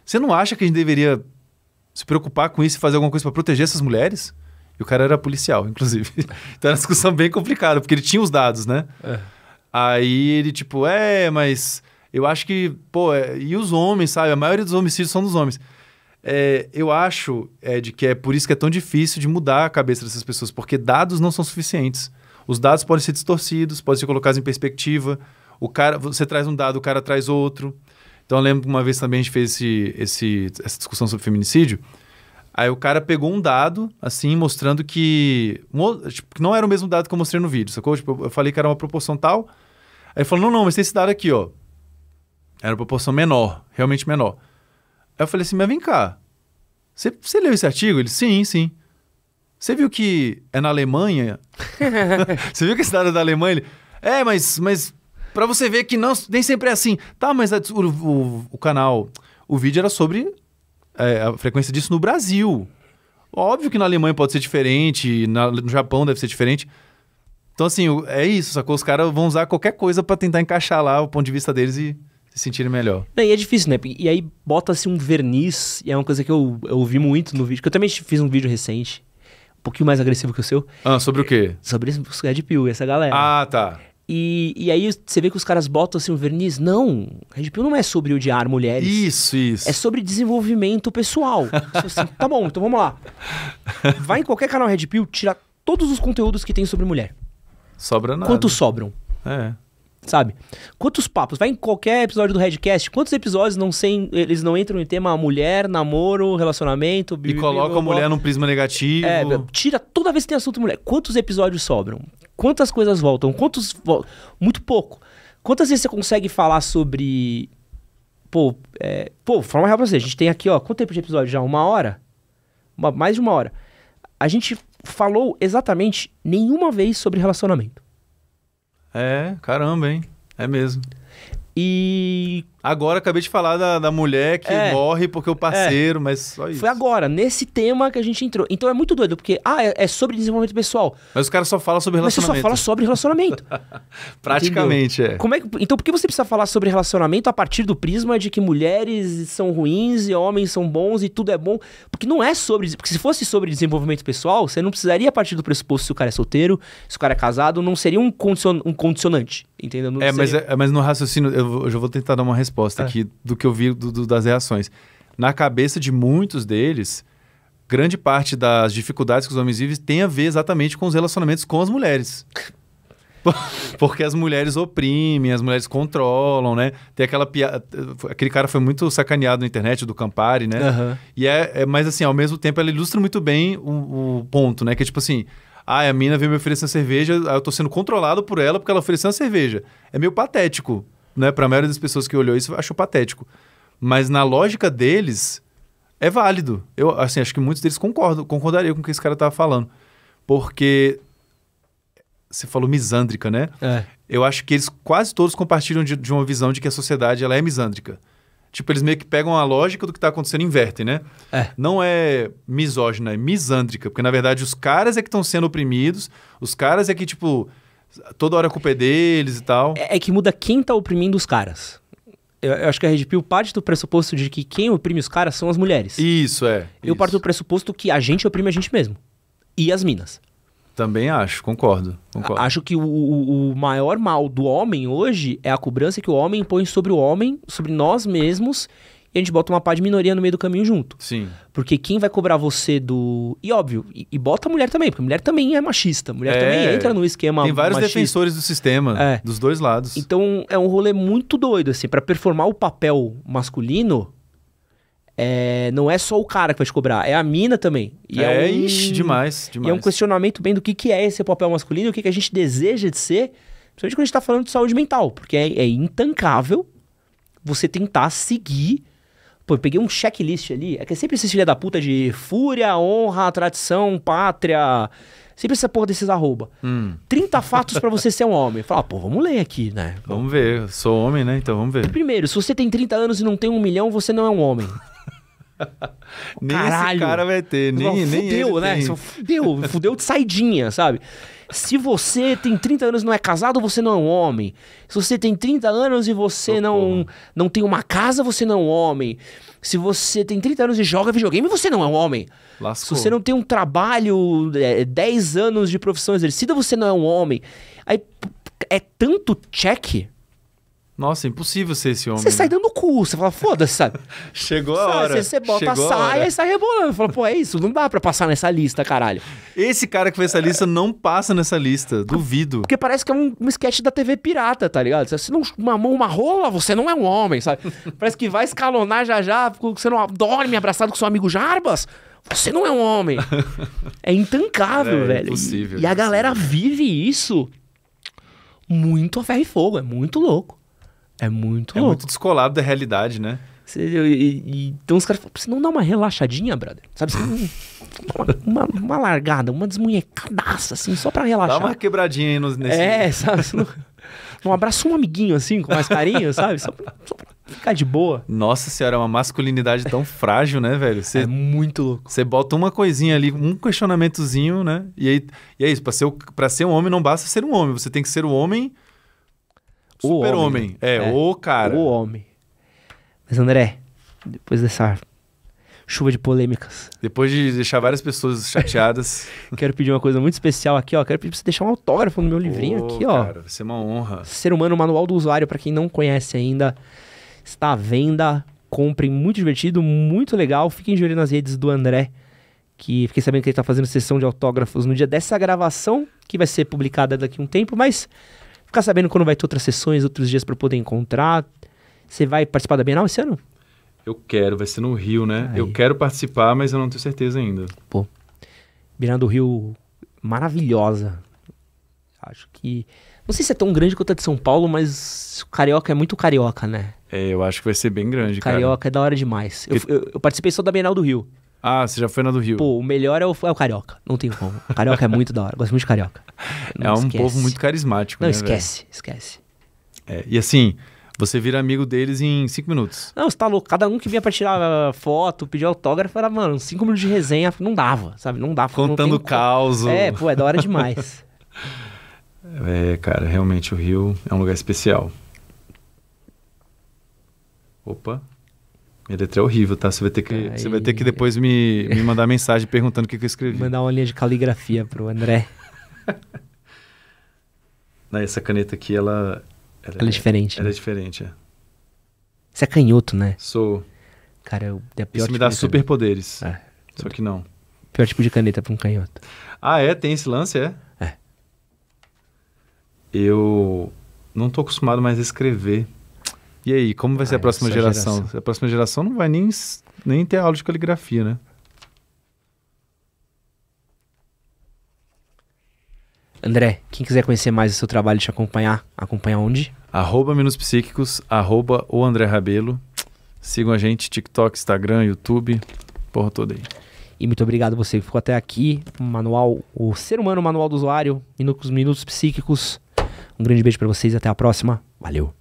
Você não acha que a gente deveria se preocupar com isso e fazer alguma coisa para proteger essas mulheres? E o cara era policial, inclusive. Então era uma discussão bem complicada, porque ele tinha os dados, né? Aí ele tipo, mas eu acho que, e os homens, sabe? A maioria dos homicídios são dos homens. Eu acho, de que é por isso que é tão difícil de mudar a cabeça dessas pessoas, porque dados não são suficientes. Os dados podem ser distorcidos, podem ser colocados em perspectiva. Você traz um dado, o cara traz outro. Então eu lembro que uma vez também a gente fez essa discussão sobre feminicídio. Aí o cara pegou um dado, assim, mostrando que não era o mesmo dado que eu mostrei no vídeo, sacou? Tipo, eu falei que era uma proporção tal. Aí ele falou, não, mas tem esse dado aqui, ó. Era uma proporção menor, realmente menor. Aí eu falei assim, mas vem cá, você leu esse artigo? Ele, sim. Você viu que é na Alemanha? Você viu que esse dado é da Alemanha? Ele, mas pra você ver que nem sempre é assim. Tá, mas o canal, o vídeo era sobre a frequência disso no Brasil. Óbvio que na Alemanha pode ser diferente, no Japão deve ser diferente. Então assim, é isso, sacou? Os caras vão usar qualquer coisa pra tentar encaixar lá o ponto de vista deles e se sentirem melhor. E é difícil, né? E aí bota-se um verniz, e é uma coisa que eu ouvi muito no vídeo, que eu também fiz um vídeo recente, um pouquinho mais agressivo que o seu. Sobre o quê? Sobre os Red Pill, essa galera. Tá. E aí você vê que os caras botam assim um verniz. Não, Red Pill não é sobre odiar mulheres. Isso. É sobre desenvolvimento pessoal. Assim, tá bom, então vamos lá. Vai em qualquer canal Red Pill, tira todos os conteúdos que tem sobre mulher. Sobra nada. Quantos sobram? Sabe? Quantos papos? Vai em qualquer episódio do Redcast, quantos episódios eles não entram em tema mulher, namoro, relacionamento... E colocam a mulher num prisma negativo. Tira toda vez que tem assunto mulher. Quantos episódios sobram? Quantas coisas voltam? Muito pouco. Quantas vezes você consegue falar sobre... Fala uma real pra você. A gente tem aqui, ó... Quanto tempo de episódio já? 1 hora? Mais de 1 hora. A gente falou exatamente nenhuma vez sobre relacionamento. Caramba, hein? É mesmo. E Agora acabei de falar da mulher que morre porque o parceiro, mas só isso. Foi agora, nesse tema que a gente entrou. Então é muito doido, porque, é sobre desenvolvimento pessoal. Mas os caras só falam sobre relacionamento. Mas você só fala sobre relacionamento. Praticamente, Então por que você precisa falar sobre relacionamento a partir do prisma de que mulheres são ruins e homens são bons e tudo é bom? Porque não é sobre... Porque se fosse sobre desenvolvimento pessoal, você não precisaria partir do pressuposto se o cara é solteiro, se o cara é casado, não seria um condicionante, entendeu? Não seria... mas no raciocínio, eu já vou tentar dar uma resposta aqui do que eu vi das reações. Na cabeça de muitos deles, grande parte das dificuldades que os homens vivem tem a ver exatamente com os relacionamentos com as mulheres. Porque as mulheres oprimem, as mulheres controlam, né? Tem aquela piada... Aquele cara foi muito sacaneado na internet, do Campari, né? Mas assim, ao mesmo tempo, ela ilustra muito bem o ponto, né? Que é tipo assim... a mina veio me oferecer cerveja, eu tô sendo controlado por ela porque ela ofereceu uma cerveja. É meio patético, né? Pra maioria das pessoas que olhou isso, achou patético. Mas na lógica deles, é válido. Eu, assim, acho que muitos deles concordariam com o que esse cara tava falando. Porque... Você falou misândrica, né? Eu acho que eles quase todos compartilham de uma visão de que a sociedade ela é misândrica. Tipo, eles meio que pegam a lógica do que está acontecendo e invertem, né? Não é misógina, é misândrica. Porque, na verdade, os caras é que estão sendo oprimidos, os caras é que, tipo, toda hora a culpa é deles e tal. É que muda quem tá oprimindo os caras. Eu acho que a Red Pill parte do pressuposto de que quem oprime os caras são as mulheres. Isso, Eu parto do pressuposto que a gente oprime a gente mesmo. E as minas. Também acho, concordo. Acho que o maior mal do homem hoje é a cobrança que o homem impõe sobre o homem, sobre nós mesmos, e a gente bota uma pá de minoria no meio do caminho junto. Sim. Porque quem vai cobrar você do... E óbvio, e bota a mulher também, porque a mulher também é machista. A mulher também entra no esquema Tem vários machista. Defensores do sistema, dos dois lados. Então é um rolê muito doido, assim, pra performar o papel masculino... não é só o cara que vai te cobrar, é a mina também. E ixi, demais. E é um questionamento bem do que é esse papel masculino, o que a gente deseja de ser, principalmente quando a gente tá falando de saúde mental, porque é intancável você tentar seguir... Pô, eu peguei um checklist ali, é que é sempre esses filha da puta de fúria, honra, tradição, pátria... Sempre essa porra desses arroba. 30 fatos pra você ser um homem. Fala, pô, vamos ler aqui, né? Vamos ver, eu sou homem, né? Então vamos ver. Primeiro, se você tem 30 anos e não tem 1 milhão, você não é um homem. Nem esse cara vai ter, nem fudeu, né? Tem. Fudeu de saidinha, sabe? Se você tem 30 anos e não é casado, você não é um homem. Se você tem 30 anos e você não tem uma casa, você não é um homem. Se você tem 30 anos e joga videogame, você não é um homem. Lascou. Se você não tem um trabalho, 10 anos de profissão exercida, você não é um homem. Aí é tanto check... Nossa, é impossível ser esse homem. Você sai dando cu, você fala, foda-se, sabe? Chegou a hora. Você bota a saia e sai rebolando. Fala, pô, é isso, não dá pra passar nessa lista, caralho. Esse cara que fez essa lista não passa nessa lista, duvido. Porque parece que é um sketch da TV pirata, tá ligado? Se você não mamou uma rola, você não é um homem, sabe? Parece que vai escalonar já, você não dorme abraçado com seu amigo Jarbas, você não é um homem. É intancável, velho. Impossível. E a galera vive isso muito a ferro e fogo, é muito louco. É muito louco. É muito descolado da realidade, né? Então os caras falam, você não dá uma relaxadinha, brother? Sabe? Uma largada, uma desmunhecadaça, assim, só pra relaxar. Dá uma quebradinha aí nesse... sabe? Não abraça um amiguinho, assim, com mais carinho, sabe? Só pra ficar de boa. Nossa senhora, é uma masculinidade tão frágil, né, velho? É muito louco. Você bota uma coisinha ali, um questionamentozinho, né? E é isso, pra ser um homem não basta ser um homem, você tem que ser o homem... Super-homem. O cara. O homem. Mas, André, depois dessa chuva de polêmicas... Depois de deixar várias pessoas chateadas... Quero pedir uma coisa muito especial aqui, ó. Quero pedir pra você deixar um autógrafo no meu livrinho aqui, ó. Cara, vai ser uma honra. Ser Humano, Manual do Usuário, pra quem não conhece ainda. Está à venda. Comprem, muito divertido, muito legal. Fiquem de olho nas redes do André, que fiquei sabendo que ele tá fazendo sessão de autógrafos no dia dessa gravação, que vai ser publicada daqui a um tempo, mas... Ficar sabendo quando vai ter outras sessões, outros dias pra poder encontrar. Você vai participar da Bienal esse ano? Eu quero, vai ser no Rio, né? Aí. Eu quero participar, mas eu não tenho certeza ainda. Pô, Bienal do Rio, maravilhosa. Acho que... Não sei se é tão grande quanto a de São Paulo, mas o carioca é muito carioca, né? Eu acho que vai ser bem grande, Carioca é da hora demais. Eu participei só da Bienal do Rio. Ah, você já foi na do Rio. Pô, o melhor é o carioca. Não tem como. O carioca é muito da hora. Gosto muito de carioca. É um povo muito carismático, Não, né, esquece. E assim, Você vira amigo deles em 5 minutos. Não, você tá louco. Cada um que vinha pra tirar foto, pedir autógrafo, era, mano, 5 minutos de resenha, não dava, sabe? Não dava. Contando caos. Pô, é da hora demais. Cara, realmente o Rio é um lugar especial. Opa. Minha letra é horrível, tá? Você vai ter que depois me mandar mensagem perguntando o que eu escrevi. Mandar uma linha de caligrafia pro André. Não, essa caneta aqui, ela é diferente. Ela é diferente, é. Você é canhoto, né? Sou. Cara, é pior. Isso me dá superpoderes. Só que não. Pior tipo de caneta pra um canhoto. Ah, é? Tem esse lance, é? É. Eu não tô acostumado mais a escrever. E aí, como vai ser a próxima geração? A próxima geração não vai nem ter aula de caligrafia, né? André, quem quiser conhecer mais o seu trabalho e te acompanhar onde? @minuspsíquicos, @o André Rabelo. Sigam a gente, TikTok, Instagram, YouTube, porra toda aí. E muito obrigado você que ficou até aqui. O Ser Humano, Manual do Usuário, Minutos Psíquicos. Um grande beijo pra vocês e até a próxima. Valeu!